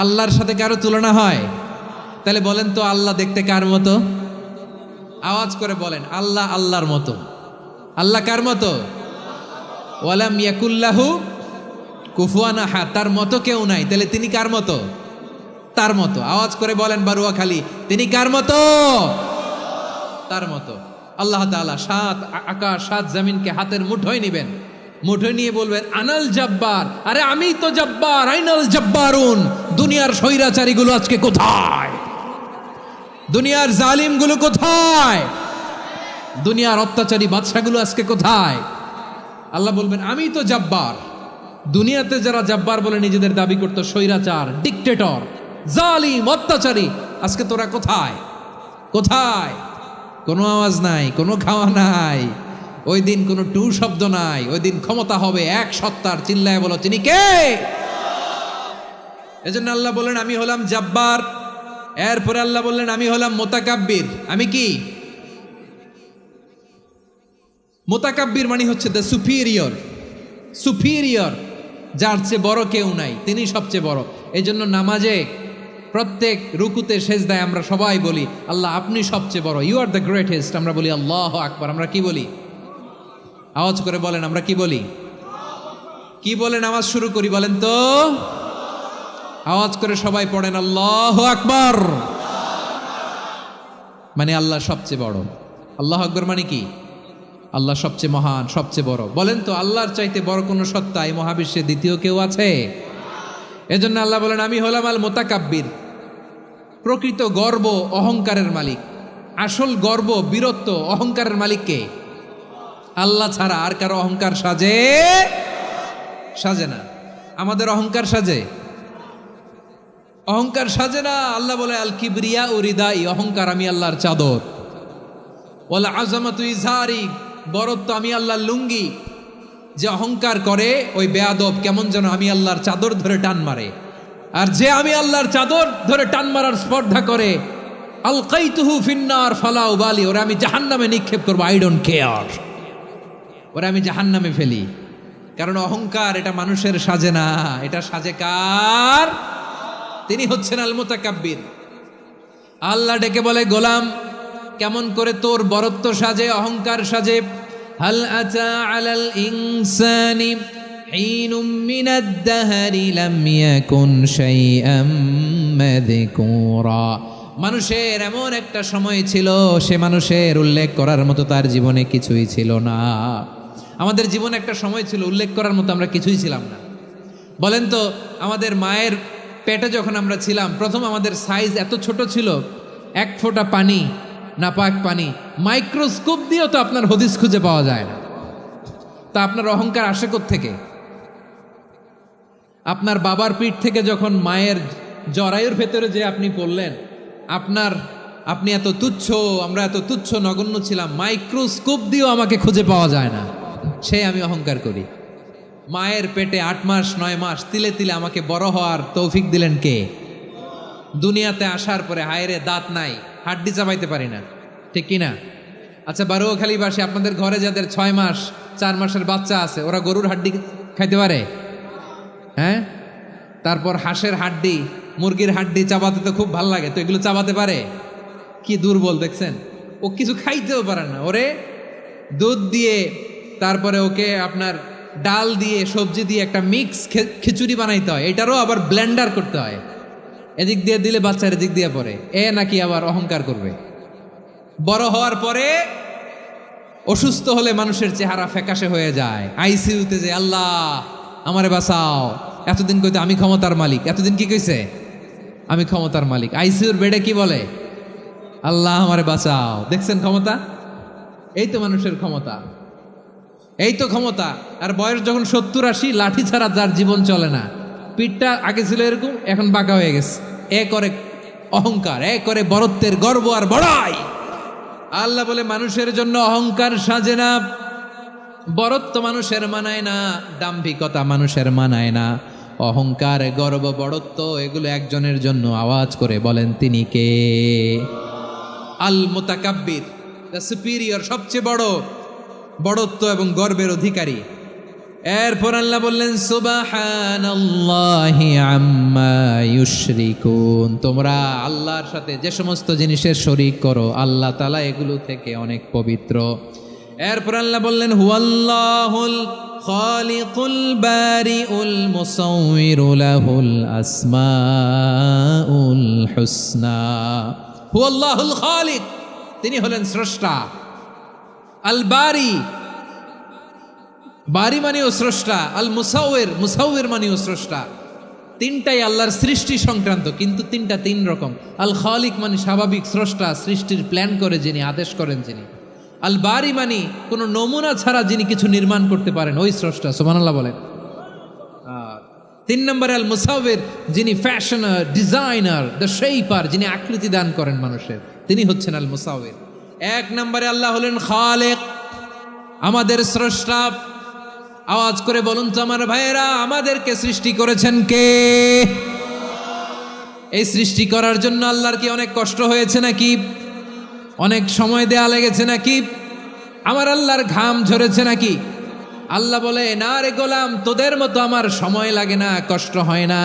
আল্লাহর সাথে কারো তুলনা হয়? তাহলে বলেন তো আল্লাহ দেখতে কার মতো? আওয়াজ করে বলেন আল্লাহ আল্লাহর মতো। আল্লাহ কার মতো? ওয়ালাম ইয়াকুল্লাহু কুফুয়ান আহাদ, তার মতো কেউ নাই। তাহলে তিনি কার মতো? তার মতো। আওয়াজ করে বলেন বারুয়াখালী, তিনি কার মতো? তার মতো। আল্লাহ তাআলা 7 আকাশ 7 জমিনকে হাতের মুঠোয় নেবেন, মুঠোয় নিয়ে বলবেন আনাল জাব্বার। আরে আমি তো জাব্বার, আইনাল জাব্বারুন। দুনিয়ার স্বৈরাচারীগুলো আজকে কোথায়? দুনিয়ার জালিমগুলো কোথায়? দুনিয়ার অত্যাচারী বাদশাগুলো আজকে কোথায়? আল্লাহ বলবেন আমি তো জাব্বার। দুনিয়াতে যারা জাব্বার বলে নিজেদের দাবি করতো, স্বৈরাচার, ডিক্টেটর, জালিম, অত্যাচারী, আজকে তোরা কোথায়? কোথায়? কোনো আওয়াজ নাই, কোনো খাওয়া নাই, ওই দিন কোনো টু শব্দ নাই। ওই দিন ক্ষমতা হবে এক সত্তার। চিল্লায় বলো তিনি কে? এজন্য আল্লাহ বললেন আমি হলাম জাব্বার। এরপরে আল্লাহ বললেন আমি হলাম মুতাকাব্বির। আমি কি? মুতাকাব্বির মানে হচ্ছে দ্য সুপিরিয়র। সুপিরিয়র, যার চেয়ে বড় কেউ নাই, তিনি সবচেয়ে বড়। এই জন্য নামাজে প্রত্যেক রুকুতে সেজদায় আমরা সবাই বলি আল্লাহ আপনি সবচেয়ে বড়, ইউ আর দ্য গ্রেটেস্ট। আমরা বলি আল্লাহু আকবার। আমরা কি বলি? আওয়াজ করে বলেন আমরা কি বলি? কি বলে নামাজ শুরু করি বলেন তো? আওয়াজ করে সবাই পড়েন আল্লাহু আকবার। মানে আল্লাহ সবচেয়ে বড়। আল্লাহু আকবার মানে কি? আল্লাহ সবচেয়ে মহান, সবচেয়ে বড়। বলেন তো আল্লাহর চাইতে বড় কোনো সত্তা এই মহাবিশ্বে দ্বিতীয় কেউ আছে? এজন্য আল্লাহ বলেন আমি হলাম আল মুতাকাব্বির, প্রকৃত গর্ব অহংকারের মালিক। আসল গর্ব, বীরত্ব, অহংকারের মালিক কে? আল্লাহ ছাড়া আর কারো অহংকার সাজে না। আমাদের অহংকার সাজে? অহংকার সাজে না। আল্লাহ বলে আল কিবরিয়া ও রিদাই, অহংকার আমি আল্লাহর চাদর। ওয়াল আযামাতু ইজারি, বরত্ব আমি আল্লাহর লুঙ্গি। যে অহংকার করে ওই বেয়াদব কেমন যেন আমি আল্লাহর চাদর ধরে টান মারে। আর যে আমি আল্লাহর চাদর ধরে টান মারার স্পর্ধা করে, আলকাইতুহু ফিন্নার ফালা উবালি, ওরা আমি জাহান্নামে নিক্ষেপ করবো, আই ডোন্ট কেয়ার, ওরা আমি জাহান্নামে ফেলি। কারণ অহংকার এটা মানুষের সাজে না, এটা সাজে কার? তিনি হচ্ছেন আল মুতাকাব্বির। আল্লাহ ডেকে বলে গোলাম কেমন করে তোর বরত্ব সাজে, অহংকার সাজে? হাল আতা আলাল ইনসানি হিনুম মিনাদ দাহরি লাম ইয়াকুন শাইআম মাযকুরা। মানুষের এমন একটা সময় ছিল, সে মানুষের উল্লেখ করার মতো তার জীবনে কিছুই ছিল না। আমাদের জীবনে একটা সময় ছিল উল্লেখ করার মতো আমরা কিছুই ছিলাম না। বলেন তো আমাদের মায়ের পেটে যখন আমরা ছিলাম, প্রথম আমাদের সাইজ এত ছোট ছিল, এক ফোঁটা পানি, নাপাক পানি, মাইক্রোস্কোপ দিয়েও তো আপনার হদিস খুঁজে পাওয়া যায় না। তা আপনার অহংকার আসে কোত্থেকে? আপনার বাবার পিঠ থেকে যখন মায়ের জরায়ুর ভেতরে যে আপনি পড়লেন, আপনি এত তুচ্ছ, আমরা এত তুচ্ছ নগণ্য ছিলাম, মাইক্রোস্কোপ দিয়েও আমাকে খুঁজে পাওয়া যায় না, সে আমি অহংকার করি। মায়ের পেটে 8 মাস 9 মাস তিলে তিলে আমাকে বড় হওয়ার তৌফিক দিলেন কে? দুনিয়াতে আসার পরে হায়রে দাঁত নাই, হাড্ডি চাবাইতে পারি না, ঠিক কিনা? আচ্ছা বারোখালীবাসী, আপনাদের ঘরে যাদের 6 মাস 4 মাসের বাচ্চা আছে, ওরা গরুর হাড্ডি খাইতে পারে? হ্যাঁ। তারপর হাঁসের হাড্ডি, মুরগির হাড্ডি চাবাতে তো খুব ভাল লাগে, তো এগুলো চাবাতে পারে? কি দুর্বল দেখছেন, ও কিছু খাইতেও পারে না। ওরে দুধ দিয়ে, তারপরে ওকে আপনার ডাল দিয়ে, সবজি দিয়ে একটা মিক্স খিচুড়ি বানাইতে হয়, এটারও আবার ব্লেন্ডার করতে হয়। এদিক দিয়ে দিলে বাচ্চার এদিক দিয়ে পড়ে, এ নাকি আবার অহংকার করবে। বড় হওয়ার পরে অসুস্থ হলে মানুষের চেহারা ফ্যাকাশে হয়ে যায়, আইসিইউতে যে আল্লাহ আমারে বাঁচাও। এতদিন কইতে আমি ক্ষমতার মালিক, এতদিন কি কইছে? আমি ক্ষমতার মালিক। আইসিইউর বেডে কি বলে? আল্লাহ আমারে বাঁচাও। দেখছেন ক্ষমতা? এই তো মানুষের ক্ষমতা, এই তো ক্ষমতা। আর বয়স যখন 70-80, লাঠি ছাড়া যার জীবন চলে না। পিঠটা আগে ছিল এরকম, এখন বাঁকা হয়ে গেছে। এ করে অহংকার, এ করে বরত্বের গর্ব আর বড়াই। আল্লাহ বলে মানুষের জন্য অহংকার সাজে না, বরত্ব মানুষের মানায় না, দাম্ভিকতা মানুষের মানায় না। অহংকার, গর্ব, বড়ত্ব এগুলো একজনের জন্য। আওয়াজ করে বলেন তিনি কে? আল মুতাকাব্বির, দ্য সুপিরিয়র, সবচেয়ে বড়, বড়ত্ব এবং গর্বের অধিকারী। এরপর আল্লাহ বললেন সুবহানাল্লাহি আম্মা ইউশরিকুন, তোমরা আল্লাহর সাথে যে সমস্ত জিনিসের শরীক করো, আল্লাহ তাআলা এগুলো থেকে অনেক পবিত্র। এরপর আল্লাহ বললেন হুয়াল্লাহুল খালিকুল বারিউল মুসাউবিরু লাহুল আসমাউল হুসনা। হুয়াল্লাহুল খালিক, তিনি হলেন স্রষ্টা। আল বারি, বারি মানেও স্রষ্টা। আল মুসাউবির, মুসাউবির মানেও স্রষ্টা। তিনটাই আল্লাহর সৃষ্টি সংক্রান্ত, কিন্তু তিনটা তিন রকম। আল খালিক মানে স্বাভাবিক স্রষ্টা, সৃষ্টির প্ল্যান করে যিনি, আদেশ করেন যিনি। আল বারি মানে কোনো নমুনা ছাড়া যিনি কিছু নির্মাণ করতে পারেন, ওই স্রষ্টা। সুবহানাল্লাহ বলেন। 3 নম্বরে আল মুসাউবির, যিনি ফ্যাশনার, ডিজাইনার, দ্য শেপার, যিনি আকৃতি দান করেন মানুষের, তিনি হচ্ছেন আল মুসাউবির। 1 নম্বরে আল্লাহ হলেন খালেক, আমাদের স্রষ্টা। আওয়াজ করে বলুন তো আমার ভাইয়েরা, আমাদেরকে সৃষ্টি করেছেন কে? এই সৃষ্টি করার জন্য আল্লাহর কি অনেক কষ্ট হয়েছে নাকি? অনেক সময় দেয়া লেগেছে নাকি? আমার আল্লাহর ঘাম ঝরেছে নাকি? আল্লাহ বলে না রে গোলাম, তোদের মতো আমার সময় লাগে না, কষ্ট হয় না।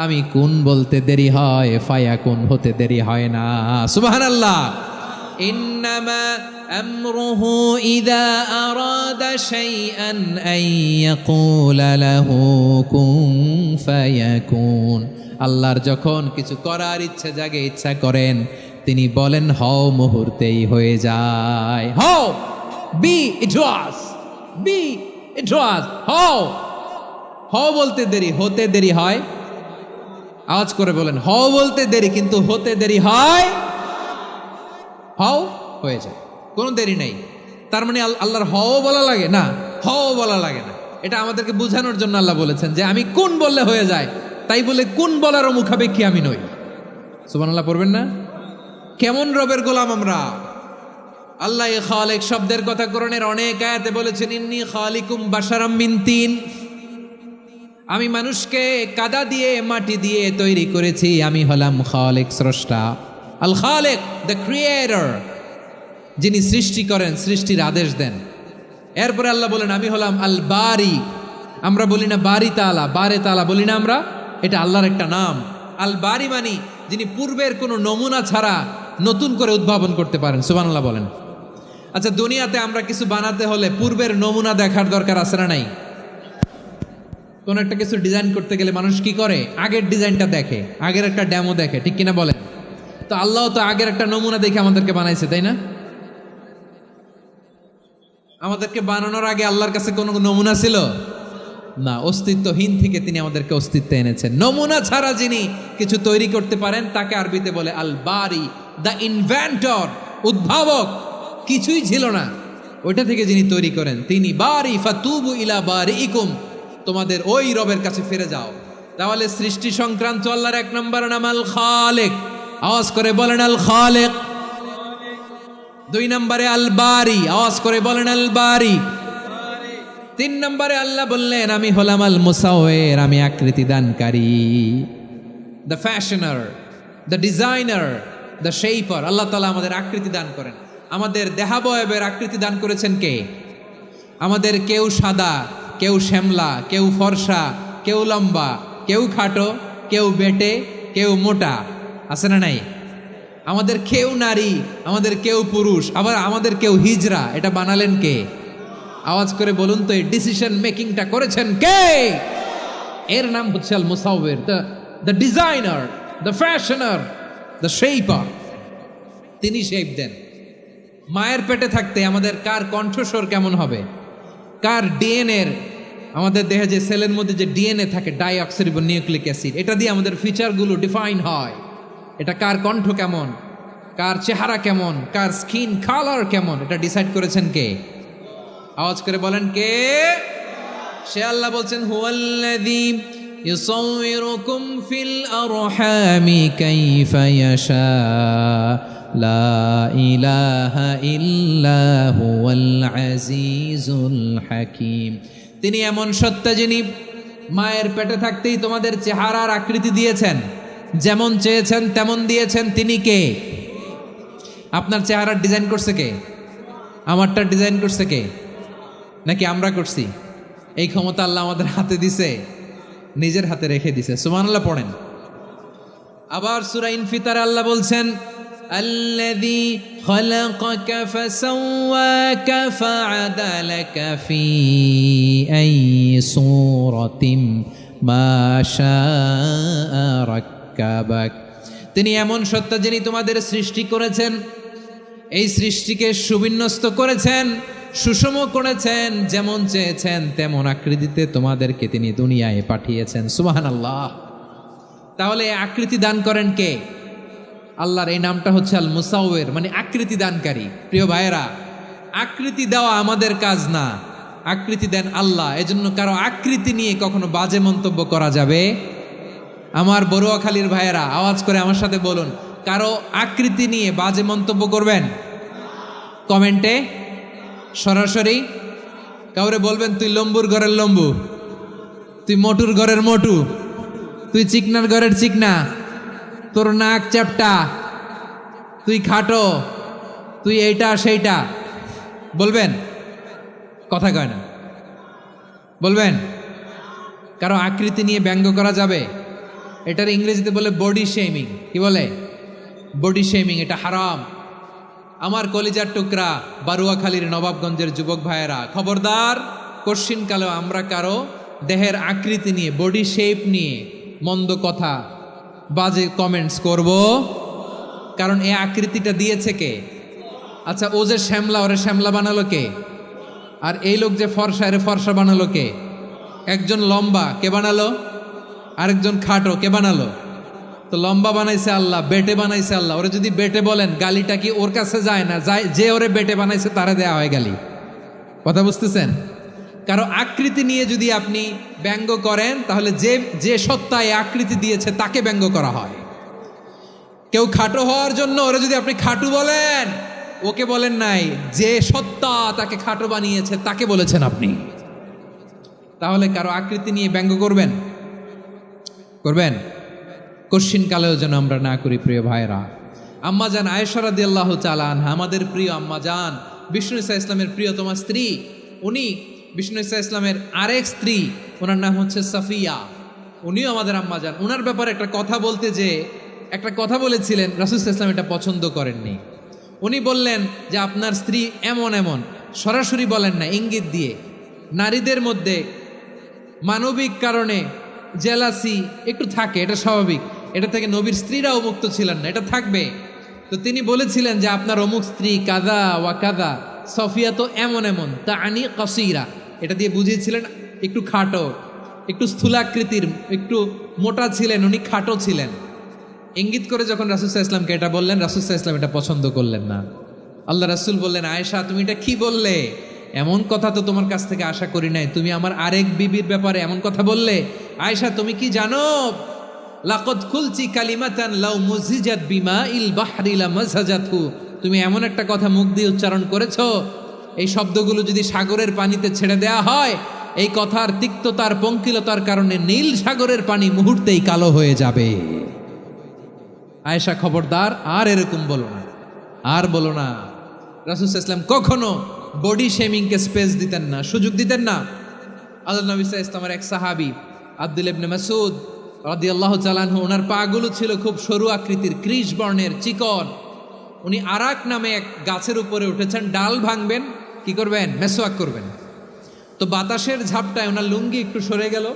আমি কুন বলতে দেরি হয়, ফায়াকুন হতে দেরি হয় না। সুবহানাল্লাহ। ইন্নামা আমরুহু ইযা আরাদা শাইআন আন ইয়াকুলা লাহু কুন ফায়াকুন। আল্লাহর যখন কিছু করার ইচ্ছা জাগে, ইচ্ছা করেন, তিনি বলেন হও, মুহূর্তেই হয়ে যায়। হও, বি ইট ওয়াজ, বি ইট ওয়াজ, হও। হও বলতে দেরি, হতে দেরি হয়। আওয়াজ করে বলেন, হও বলতে দেরি কিন্তু হতে দেরি হয়। হও হয়ে যায়, কোনো দেরি নেই। তার মানে আল্লাহর হও বলা লাগে না, হও বলা লাগে না। এটা আমাদেরকে বোঝানোর জন্য আল্লাহ বলেছেন যে আমি কোন বললে হয়ে যায়, তাই বলে কোন বলারও মুখাপেক্ষী আমি নই। সুবহানাল্লাহ পড়বেন না? কেমন রবের গোলাম আমরা। আল্লাহ খালিক শব্দের কথা কোরআনের অনেক আয়াতে বলেছেন, ইন্নী খালিকুম বাশারাম মিন তিন, আমি মানুষকে কাদা দিয়ে মাটি দিয়ে তৈরি করেছি, আমি হলাম খালিক স্রষ্টা। আল খালিক, দ্য ক্রিয়েটর, যিনি সৃষ্টি করেন, সৃষ্টির আদেশ দেন। এরপরে আল্লাহ বলেন আমি হলাম আল বারি। আমরা বলি না বারি তাআলা, বারে তাআলা বলি না আমরা, এটা আল্লাহর একটা নাম। আল বারি মানি যিনি পূর্বের কোনো নমুনা ছাড়া নতুন করে উদ্ভাবন করতে পারেন। সুবহানাল্লাহ বলেন। আচ্ছা, দুনিয়াতে আমরা কিছু বানাতে হলে পূর্বের নমুনা দেখার দরকার আছে না নাই? কোন একটা কিছু ডিজাইন করতে গেলে মানুষ কি করে? আগের ডিজাইনটা দেখে, আগের একটা ডেমো দেখে, ঠিক কিনা বলেন? তো আল্লাহ তো আগের একটা নমুনা দেখে আমাদেরকে বানাইছে, তাই না? আমাদেরকে বানানোর আগে আল্লাহর কাছে কোনো নমুনা ছিল না, অস্তিত্বহীন থেকে তিনি আমাদেরকে অস্তিত্বে এনেছেন। নমুনা ছাড়া যিনি কিছু তৈরি করতে পারেন তাকে আরবিতে বলে আল বারি, দ্য ইনভেন্টর, উদ্ভাবক। কিছুই ছিল না, ওইটা থেকে যিনি তৈরি করেন তিনি বারি। ফাতুবু ইলা বারিইকুম, তোমাদের ওই রবের কাছে ফিরে যাও। তাহলে সৃষ্টি সংক্রান্ত আল্লাহর এক নম্বর নাম আল খালিক। আওয়াজ করে বলেন আল খালিক। দুই নম্বরে আল বারি, আওয়াজ করে বলেন আল বারি। তিন নম্বরে আল্লাহ বললেন আমি হলাম আল মুসাওয়ির, আমি আকৃতি দানকারী। The fashioner, the designer, the shaper. Allah Taala আমাদের আকৃতি দান করেন। আমাদের দেহাবয়বের আকৃতি দান করেছেন কে? আমাদের কেউ সাদা, কেউ শ্যামলা, কেউ ফর্সা, কেউ লম্বা, কেউ খাটো, কেউ বেটে, কেউ মোটা, আছে না নাই? আমাদের কেউ নারী, আমাদের কেউ পুরুষ, আবার আমাদের কেউ হিজড়া। এটা বানালেন কে? আওয়াজ করে বলুন তো, এই ডিসিশন মেকিংটা করেছেন কে? এর নাম হচ্ছে Al Musawwir, the designer, the fashioner, the shaper. তিনি শেপ দেন। মায়ের পেটে থাকতে আমাদের কার কণ্ঠস্বর কেমন হবে, কার ডিএনএ, আমাদের দেহে যে সেলের মধ্যে যে ডিএনএ থাকে, ডাইঅক্সিরিবো নিউক্লিক অ্যাসিড, এটা দিয়ে আমাদের ফিচারগুলো ডিফাইন হয়। এটা কার কণ্ঠ কেমন, কার চেহারা কেমন, কার স্কিন কালার কেমন, এটা ডিসাইড করেছেন কে? আওয়াজ করে বলেন কে? সে আল্লাহ বলছেন হুয়াল্লাযী ইউসাউয়িরুকুম ফিল আরহামি কাইফা ইয়াশা লা ইলাহা ইল্লা হুয়াল আজিজুল হাকীম। তিনি এমন সত্তা যিনি মায়ের পেটে থাকতেই তোমাদের চেহারার আকৃতি দিয়েছেন, যেমন চেয়েছেন তেমন দিয়েছেন। তিনি কে? আপনার চেহারার ডিজাইন করছে কে? আমারটা ডিজাইন করছে কে? নাকি আমরা করছি? এই ক্ষমতা আল্লাহ আমাদের হাতে দিছে, নিজের হাতে রেখে দিছে। সুবহানাল্লাহ পড়েন। আবার সূরা ইনফিতার আল্লাহ বলছেন আল্লাযী খালাকাকা ফাসাওয়াকা ফাআদালাকা ফি আইয়ি সূরাতিন মা শাআ রাক্কাবাক। তিনি এমন সত্তা যিনি তোমাদের সৃষ্টি করেছেন, এই সৃষ্টিকে সুবিন্যস্ত করেছেন, সুষম করেছেন, যেমন চেয়েছেন তেমন আকৃতিতে তোমাদেরকে তিনি দুনিয়ায় পাঠিয়েছেন। সুবহানাল্লাহ। তাহলে আকৃতি দান করেন কে? আল্লাহর এই নামটা হচ্ছে আল মুসাওয়ির, মানে আকৃতি দানকারী। প্রিয় ভাইয়েরা, আকৃতি দেওয়া আমাদের কাজ না, আকৃতি দেন আল্লাহ। এজন্য কারো আকৃতি নিয়ে কখনো বাজে মন্তব্য করা যাবে? আমার বড়ুয়াখালীর ভাইয়েরা আওয়াজ করে আমার সাথে বলুন, কারো আকৃতি নিয়ে বাজে মন্তব্য করবেন? কমেন্টে সরাসরি কাউরে বলবেন তুই লম্বুর ঘরের লম্বু, তুই মোটুর ঘরের মোটু, তুই চিকনার ঘরের চিকনা, তোর নাক চ্যাপটা, তুই খাটো, তুই এইটা সেইটা বলবেন? কথা কয় না, বলবেন? কারো আকৃতি নিয়ে ব্যঙ্গ করা যাবে? এটার ইংরেজিতে বলে বডি শেমিং। কি বলে? Body shaming. এটা হারাম। আমার কলিজার টুকরা বারুয়াখালীর নবাবগঞ্জের যুবক ভাইয়েরা, খবরদার, কশ্চিনকালেও আমরা কারো দেহের আকৃতি নিয়ে, বডি শেপ নিয়ে মন্দ কথা, বাজে কমেন্টস করব। কারণ এই আকৃতিটা দিয়েছে কে? আচ্ছা, ও যে শ্যামলা, ওরে শ্যামলা বানালো কে? আর এই লোক যে ফর্সা, এরে ফর্সা বানালো কে? একজন লম্বা, কে বানালো? আরেকজন খাটো, কে বানালো? তো লম্বা বানাইছে আল্লাহ, বেটে বানাইছে আল্লাহ। ওরে যদি বেটে বলেন, গালিটা কি ওর কাছে যায় না? যায়। যে ওরে বেটে বানাইছে তারে দেয়া হয় গালি। কথা বুঝতেছেন? কারো আকৃতি নিয়ে যদি আপনি ব্যঙ্গ করেন, তাহলে যে যে সত্তা এই আকৃতি দিয়েছে তাকে ব্যঙ্গ করা হয়। কেউ খাটো হওয়ার জন্য ওরে যদি আপনি খাটু বলেন, ওকে বলেন নাই, যে সত্তা তাকে খাটো বানিয়েছে তাকে বলেছেন আপনি। তাহলে কারো আকৃতি নিয়ে ব্যঙ্গ করবেন? করবেন? কশ্চিন কালেও যেন আমরা না করি প্রিয় ভাইরা। আম্মাজান আয়েশা রাদিয়াল্লাহু তাআলা আনহা, আমাদের প্রিয় আম্মাজান, বিষ্ণু ঈসা ইসলামের প্রিয়তমা স্ত্রী। উনি বিষ্ণু ঈসা ইসলামের আরেক স্ত্রী, ওনার নাম হচ্ছে সাফিয়া। উনিও আমাদের আম্মাজান। ওনার ব্যাপারে একটা কথা বলতে যে একটা কথা বলেছিলেন, রাসূল সাল্লাল্লাহু আলাইহি ওয়াসাল্লাম এটা পছন্দ করেননি। উনি বললেন যে আপনার স্ত্রী এমন এমন, সরাসরি বলেন না, ইঙ্গিত দিয়ে। নারীদের মধ্যে মানবিক কারণে জেলাসি একটু থাকে, এটা স্বাভাবিক। এটা থেকে নবীর স্ত্রীরাও মুক্ত ছিলেন না, এটা থাকবে। তো তিনি বলেছিলেন যে আপনার অমুক স্ত্রী কাদা ওয়া কাদা, সফিয়া তো এমন এমন, তা আনি কসিরা, এটা দিয়ে বুঝিয়েছিলেন একটু খাটো, একটু স্থূলাকৃতির, একটু মোটা ছিলেন, উনি খাটো ছিলেন। ইঙ্গিত করে যখন রাসূল সাল্লাল্লাহু আলাইহি ওয়াসাল্লামকে এটা বললেন, রাসূল সাল্লাল্লাহু আলাইহি ওয়াসাল্লাম এটা পছন্দ করলেন না। আল্লাহ রাসূল বললেন, আয়েশা তুমি এটা কি বললে? এমন কথা তো তোমার কাছ থেকে আশা করি নাই। তুমি আমার আরেক বিবির ব্যাপারে এমন কথা বললে। আয়েশা তুমি কি জানো, লাকাদ কুলতি কালিমাতান লাউ মুজিজাত বিমাইল বাহরি লামাজাজাতহু, তুমি এমন একটা কথা মুখ দিয়ে উচ্চারণ করেছো, এই শব্দগুলো যদি সাগরের পানিতে ছেড়ে দেয়া হয়, এই কথার তিক্ততার পঙ্কিলতার কারণে নীল সাগরের পানি মুহূর্তেই কালো হয়ে যাবে। আয়েশা খবরদার, আর এরকম বলো না, আর বলো না। রাসূল সাল্লাল্লাহু আলাইহি ওয়াসাল্লাম কখনো বডি শেমিংকে স্পেস দিতেন না, সুযোগ দিতেন না। আল্লাহ নবী সাল্লাল্লাহু আলাইহি ওয়াসাল্লামের এক সাহাবী আব্দুল্লাহ ইবনে মাসউদ রাদিয়াল্লাহু তাআলা আনহু, ওনার পাগুলো ছিল খুব সরু আকৃতির, কৃষ বর্ণের, চিকন। উনি আরাক নামে এক গাছের উপরে উঠেছেন, ডাল ভাঙবেন, কি করবেন? মেসওয়াক করবেন। তো বাতাসের ঝাপটায় ওনার লুঙ্গি একটু সরে গেল,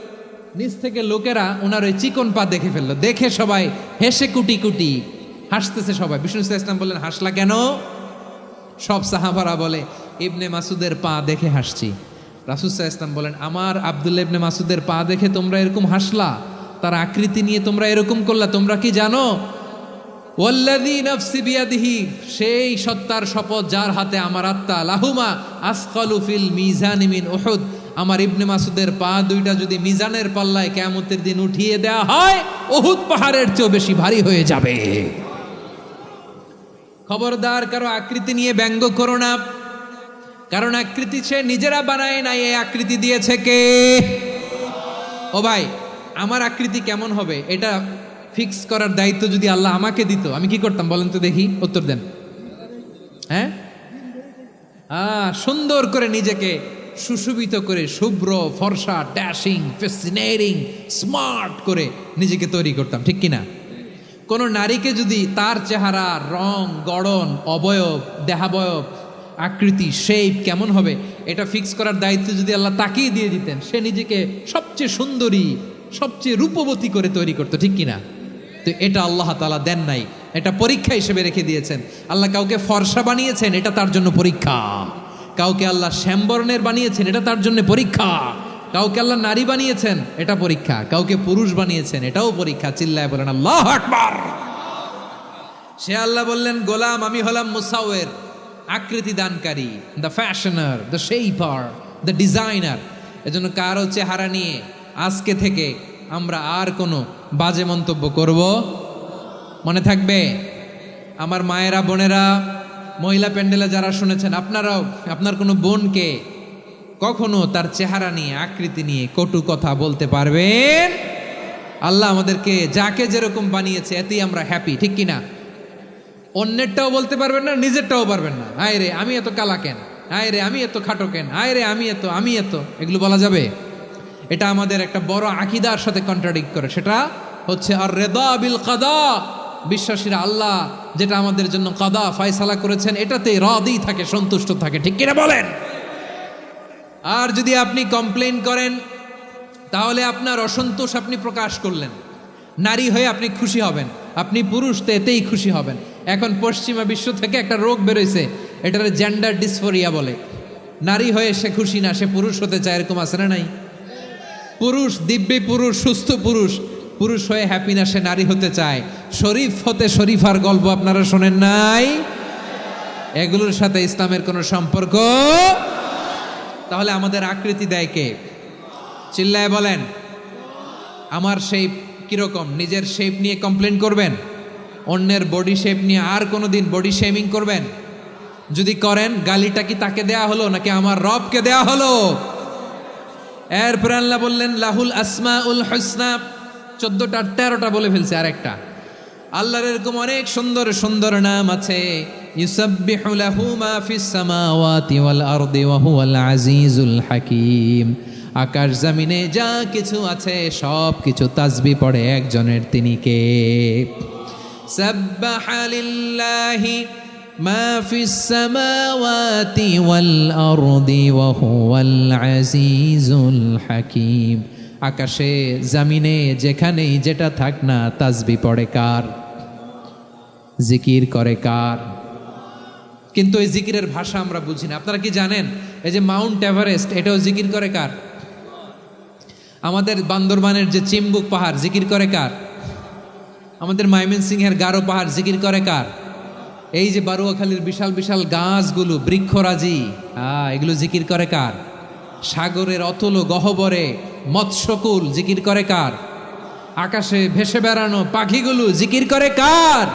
নিচ থেকে লোকেরা ওনার ওই চিকন পা দেখে ফেললো। দেখে সবাই হেসে কুটি কুটি হাসতেছে সবাই। বিষ্ণু সাল্লাল্লাহু আলাইহি ওয়াসাল্লাম বললেন, হাসলা কেন? সব সাহাবারা বলে, ইবনে মাসুদের পা দেখে হাসছি। রাসূল সাল্লাল্লাহু আলাইহি ওয়াসাল্লাম বলেন, আমার আব্দুল্লাহ ইবনে মাসুদের পা দেখে তোমরা এরকম হাসলা, তার আকৃতি নিয়ে তোমরা এরকম করলা, তোমরা কি জানো? ওয়াল্লাযী নাফসি বিয়াদিহি, সেই সত্তার শপথ যার হাতে আমার আত্মা, লাহুমা আসকালু ফিল মিজানি মিন উহুদ, আমার ইবনে মাসুদের পা দুইটা যদি মিজানের পাল্লায় কিয়ামতের দিন উঠিয়ে দেয়া হয়, উহুদ পাহাড়ের চেয়েও বেশি ভারী হয়ে যাবে। খবরদার, কারো আকৃতি নিয়ে ব্যঙ্গ করো না, কারণ আকৃতি সে নিজেরা বানায় নাই, এই আকৃতি দিয়েছে কে? ও ভাই, আমার আকৃতি কেমন হবে এটা ফিক্স করার দায়িত্ব যদি আল্লাহ আমাকে দিত, আমি কি করতাম বলেন তো দেখি, উত্তর দেন। হ্যাঁ, সুন্দর করে নিজেকে সুশোভিত করে, শুভ্র ফর্সা, ড্যাশিং, ফ্যাসিনেটিং, স্মার্ট করে নিজেকে তৈরি করতাম, ঠিক কিনা? কোন নারীকে যদি তার চেহারা, রং, গড়ন, অবয়ব, দেহাবয়ব, আকৃতি, শেপ কেমন হবে এটা ফিক্স করার দায়িত্ব যদি আল্লাহ তাকেই দিয়ে দিতেন, সে নিজেকে সবচেয়ে সুন্দরী, সবচেয়ে রূপবতী করে তৈরি করতো, ঠিক কিনা? তো এটা আল্লাহ তাআলা দেন নাই, এটা পরীক্ষা হিসেবে রেখে দিয়েছেন। আল্লাহ কাউকে ফর্সা বানিয়েছেন, এটা তার জন্য পরীক্ষা। কাউকে আল্লাহ শ্যামবর্ণের বানিয়েছেন, এটা তার জন্য পরীক্ষা। কাউকে আল্লাহ নারী বানিয়েছেন, এটা পরীক্ষা। কাউকে পুরুষ বানিয়েছেন, এটাও পরীক্ষা। চিল্লায় বলেন আল্লাহু আকবার। সে আল্লাহ বললেন, গোলাম আমি হলাম মুসাওয়ের, আকৃতি দানকারী, the fashioner, the shaper, the designer. এজন্য কারো চেহারা নিয়ে আজকে থেকে আমরা আর কোনো বাজে মন্তব্য করব মনে থাকবে। আমার মায়েরা, বোনেরা, মহিলা প্যান্ডেলে যারা শুনেছেন, আপনারাও আপনার কোনো বোনকে কখনো তার চেহারা নিয়ে, আকৃতি নিয়ে কটু কথা বলতে পারবেন? আল্লাহ আমাদেরকে যাকে যেরকম বানিয়েছে এতেই আমরা হ্যাপি, ঠিক কিনা? অন্যেরটাও বলতে পারবেন না, নিজেরটাও পারবেন না। আয় রে আমি এত কালা কেন, আয় রে আমি এত খাটো কেন, আয় রে আমি এত, এগুলো বলা যাবে? এটা আমাদের একটা বড় আকীদার সাথে কন্ট্রাডিক্ট করে। সেটা হচ্ছে আর রিদা বিল কাদা, বিশ্বাসীরা আল্লাহ যেটা আমাদের জন্য কাদা ফয়সালা করেছেন এটাতেই রাদি থাকে, সন্তুষ্ট থাকে, ঠিক কিনা বলেন? আর যদি আপনি কমপ্লেইন করেন তাহলে আপনার অসন্তোষ আপনি প্রকাশ করলেন। নারী হয়ে আপনি খুশি হবেন, আপনি পুরুষ তো এতেই খুশি হবেন। এখন পশ্চিমা বিশ্ব থেকে একটা রোগ বেরোইছে, এটার জেন্ডার ডিসফোরিয়া বলে। নারী হয়ে সে খুশি না, সে পুরুষ হতে চায়, এরকম আছে না নাই? পুরুষ, দিব্যি পুরুষ, সুস্থ পুরুষ, পুরুষ হয়ে হ্যাপি না, সে নারী হতে চায়। শরীফ হতে শরীফার গল্প আপনারা শোনেন নাই? এগুলোর সাথে ইসলামের কোনো সম্পর্ক। তাহলে আমাদের আকৃতি দেয় কে? চিল্লায় বলেন। আমার শেপ কিরকম, নিজের শেপ নিয়ে কমপ্লেন করবেন? অন্যের বডি শেপ নিয়ে আর কোনোদিন বডি শেমিং করবেন? যদি করেন, গালিটা কি তাকে দেয়া হলো নাকি আমার রবকে দেয়া হলো? এরপর আল্লাহ বললেন লাহুল আসমাউল হুসনা, 14টা 13টা বলে ফেলছে, আরেকটা। আল্লাহর এরকম অনেক সুন্দর সুন্দর নাম আছে। ইউসাব্বিহু লাহু মা ফিস সামাওয়াতি ওয়াল আরদি ওয়া হুয়াল আজিজুল হাকীম। আকাশ জমিনে যা কিছু আছে সব কিছু তাসবিহ পড়ে একজনের, তিনি কে? সাব্বাহা লিল্লাহি মা ফিস সামাওয়াতি ওয়াল আরদি ওয়া হুয়াল আজিজুল হাকীম। আকাশে জমিনে যেখানেই যেটা থাক না, তাসবিহ পড়ে কার? জিকির করে কার? কিন্তু এই জিকিরের ভাষা আমরা বুঝি না। আপনারা কি জানেন এই যে মাউন্ট এভারেস্ট, এটাও জিকির করে কার? আমাদের বান্দরবানের যে চিম্বুক পাহাড়, জিকির করে কার? আমাদের ময়মনসিংহের গারো পাহাড়, জিকির করে কার? এই যে বারুয়াখালীর বিশাল বিশাল গাছগুলো, বৃক্ষরাজি, এগুলো জিকির করে কার? সাগরের অতল গহ্বরে মৎস্যকুল, জিকির করে কার? আকাশে ভেসে বেড়ানো পাখিগুলো, জিকির করে কার?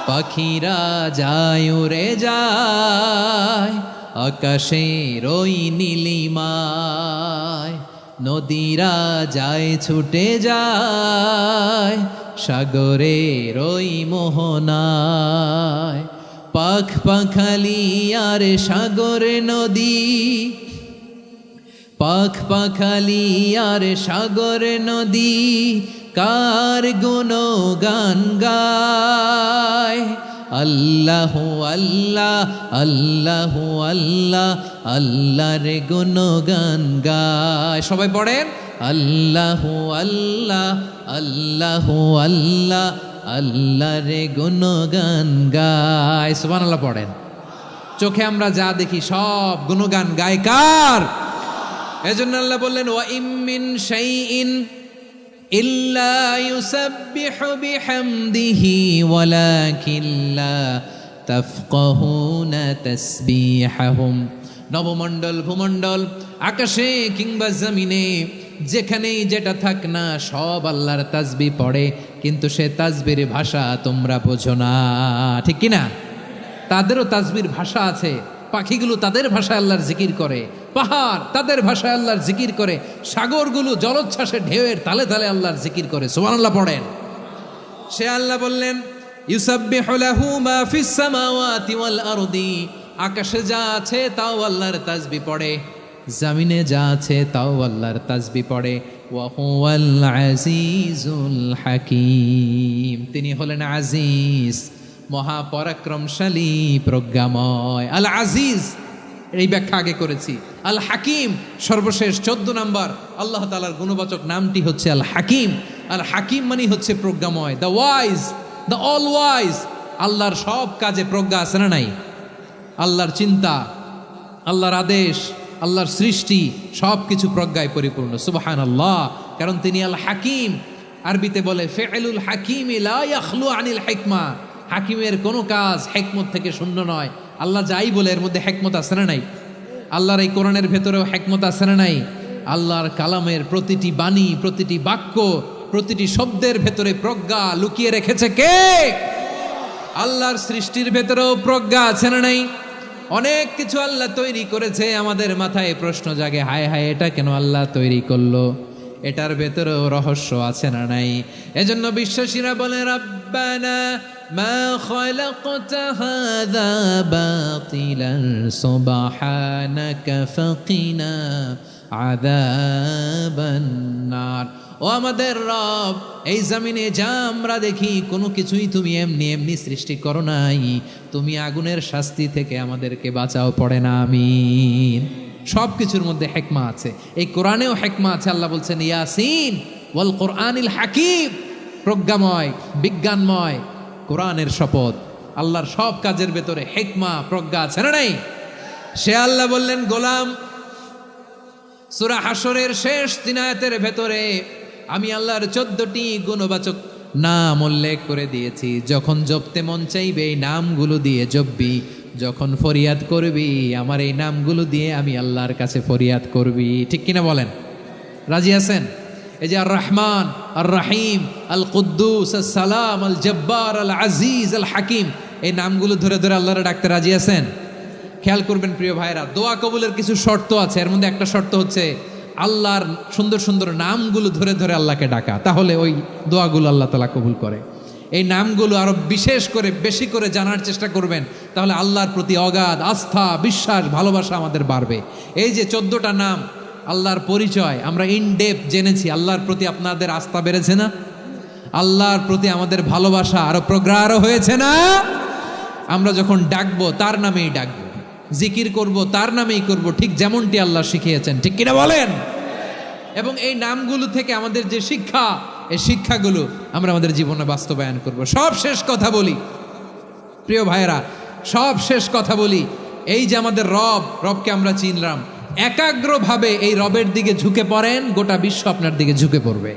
পাখিরা যায় উড়ে যায় আকাশের ওই নীলিমায়, নদীরা যায় ছুটে যায় সাগরের ওই মোহনায়। পাখ পাখালি আর সাগরে নদী, পাখ পাখালি আর সাগরে নদী, কার গুণগান গায়? আল্লাহু আল্লাহ আল্লাহু আল্লাহ, আল্লাহর গুণগান গায়। সবাই পড়েন আল্লাহু আল্লাহ আল্লাহু আল্লাহ, আল্লাহর গুণগান গায়। সুবহানাল্লাহ পড়েন। চোখে আমরা যা দেখি সব গুণগান গায় কার? এজন্য আল্লাহ বললেন ওয়া ইম মিন শাইইন ইল্লা ইউসাব্বিহু বিহামদিহি ওয়ালাকিন লা তাফকাহুনা তাসবিহাহুম। নবমণ্ডল, ভূমণ্ডল, আকাশে কিংবা জমিনে যেখানেই যেটা থাক না, সব আল্লাহর তাসবিহ পড়ে, কিন্তু সে তাসবির ভাষা তোমরা বোঝো না, ঠিক কিনা? তাদেরও তাসবির ভাষা আছে। পাখিগুলো তাদের ভাষায় আল্লাহর জিকির করে, পাহাড় তাদের ভাষায় আল্লাহর জিকির করে, সাগরগুলো জলোচ্ছ্বাসে ঢেউয়ের তালে তালে আল্লাহর জিকির করে। সুবহানাল্লাহ পড়েন। সে আল্লাহ বললেন ইউসাব্বিহু লাহু মা ফিস সামাওয়াতি ওয়াল আরদি, আকাশে যা আছে তাও আল্লাহর তাসবিহ পড়ে, জমিনে যা আছে তাও আল্লাহর তাসবিহ পড়ে। ওয়া হুয়াল আজিজুল হাকীম, তিনি হলেন আজিজ, মহাপরাক্রমশালী, প্রজ্ঞাময়। আল আজিজ এই ব্যাখ্যা আগে করেছি। আল হাকিম সর্বশেষ 14 নম্বর আল্লাহ তাআলার গুণবাচক নামটি হচ্ছে আল হাকিম। আল হাকিম মানে হচ্ছে প্রজ্ঞাময়, the wise, the all wise. আল্লাহর সব কাজে প্রজ্ঞা আছে না নাই? আল্লাহর চিন্তা, আল্লাহর আদেশ, আল্লাহর সৃষ্টি সব কিছু প্রজ্ঞায় পরিপূর্ণ। সুবহানাল্লাহ। কারণ তিনি আল হাকিম। আরবিতে বলে ফিআলুল হাকিমি লা ইয়াখলু আনিল হিকমা, হাকিমের কোনো কাজ হিকমত থেকে শূন্য নয়। আল্লাহ যাই বলে এর মধ্যে হিকমত আছে না নাই? আল্লাহর এই কোরআনের ভেতরেও হিকমত আছে না নাই? আল্লাহর কালামের প্রতিটি বাণী, প্রতিটি বাক্য, প্রতিটি শব্দের ভেতরে প্রজ্ঞা লুকিয়ে রেখেছে কে? আল্লাহর সৃষ্টির ভেতরেও প্রজ্ঞা আছে না নাই? অনেক কিছু আল্লাহ তৈরি করেছে, আমাদের মাথায় প্রশ্ন জাগে, হায় হায় এটা কেন আল্লাহ তৈরি করলো? এটার ভেতরেও রহস্য আছে না নাই? এজন্য বিশ্বাসীরা বলে রব্বানা মা খালাকতা হাযা বাতিলান সুবহানাকা ফাকিনা আযাবান নার। ও আমাদের রব, এই জমিনে যা আমরা দেখি কোনো কিছুই তুমি এমনি এমনি সৃষ্টি করো নাই, তুমি আগুনের শাস্তি থেকে আমাদেরকে বাঁচাও, পড়ে না আমিন। সব কিছুর মধ্যে হিকমা আছে, এই কোরআনেও হিকমা আছে। আল্লাহ বলছেন ইয়াসিন ওয়াল কোরআনিল হাকিম, প্রজ্ঞাময়, বিজ্ঞানময় কোরআনের শপথ। আল্লাহর সব কাজের ভেতরে হিকমা প্রজ্ঞা আছে না নাই? সে আল্লাহ বললেন, গোলাম, সূরা হাশরের শেষ 3 আয়াতের ভেতরে আমি আল্লাহর 14টি গুণবাচক নাম উল্লেখ করে দিয়েছি। যখন জপতে মন চাইবে এই নামগুলো দিয়ে জপবি, যখন ফরিয়াদ করবি আমার এই নামগুলো দিয়ে আমি আল্লাহর কাছে ফরিয়াদ করবি। ঠিক কিনা বলেন? রাজি আছেন? এই যে আর রহমান, আর রাহিম, আল কুদ্দুস, আল সালাম, আল জব্বার, আল আজিজ, আল হাকিম, এই নামগুলো ধরে ধরে আল্লাহরে ডাকতে রাজি আছেন? খেয়াল করবেন প্রিয় ভাইরা, দোয়া কবুলের কিছু শর্ত আছে। এর মধ্যে একটা শর্ত হচ্ছে আল্লাহর সুন্দর সুন্দর নামগুলো ধরে ধরে আল্লাহকে ডাকা, তাহলে ওই দোয়াগুলো আল্লাহ তাআলা কবুল করে। এই নামগুলো আরো বিশেষ করে বেশি করে জানার চেষ্টা করবেন, তাহলে আল্লাহর প্রতি অগাধ আস্থা, বিশ্বাস, ভালোবাসা আমাদের বাড়বে। এই যে 14টা নাম আল্লাহর পরিচয় আমরা ইন ডেপথ জেনেছি, আল্লাহর প্রতি আপনাদের আস্থা বেড়েছে না? আল্লাহর প্রতি আমাদের ভালোবাসা আরো প্রগাঢ় হয়েছে না? আমরা যখন ডাকবো তার নামেই ডাকবো, জিকির করব তার নামেই করব, ঠিক যেমনটি আল্লাহ শিখিয়েছেন। ঠিক কিনা বলেন? এবং এই নামগুলো থেকে আমাদের যে শিক্ষা, এই শিক্ষাগুলো আমরা আমাদের জীবনে বাস্তবায়ন করব। সব শেষ কথা বলি প্রিয় ভাইয়েরা, সব শেষ কথা বলি, এই যে আমাদের রবকে আমরা চিনলাম, একাগ্রভাবে এই রবের দিকে ঝুঁকে পড়েন, গোটা বিশ্ব আপনার দিকে ঝুঁকে পড়বে।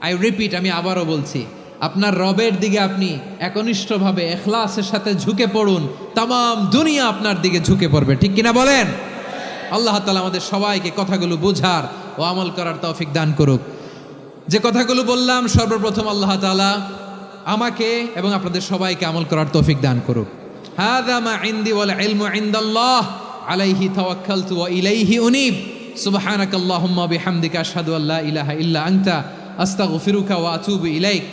আই রিপিট, আমি আবারও বলছি, আপনার রবের দিকে আপনি একনিষ্ঠভাবে ইখলাসের সাথে ঝুঁকে পড়ুন, তামাম দুনিয়া আপনার দিকে ঝুঁকে পড়বে। ঠিক কিনা বলেন? আল্লাহ তাআলা আমাদের সবাইকে কথাগুলো বোঝার ও আমল করার তৌফিক দান করুক। যে কথাগুলো বললাম, সর্বপ্রথম আল্লাহ তাআলা আমাকে এবং আপনাদের সবাইকে আমল করার তৌফিক দান করুক। হাযা মা ইনদি ওয়াল ইলমু ইনদাল্লাহ আলাইহি তাওয়াক্কালতু ওয়া ইলাইহি উনীব। সুবহানাকাল্লাহুম্মা বিহামদিকা আশহাদু আল্লা ইলাহা ইল্লা আনতা আস্তাগফিরুকা ওয়া আতুবু ইলাইক।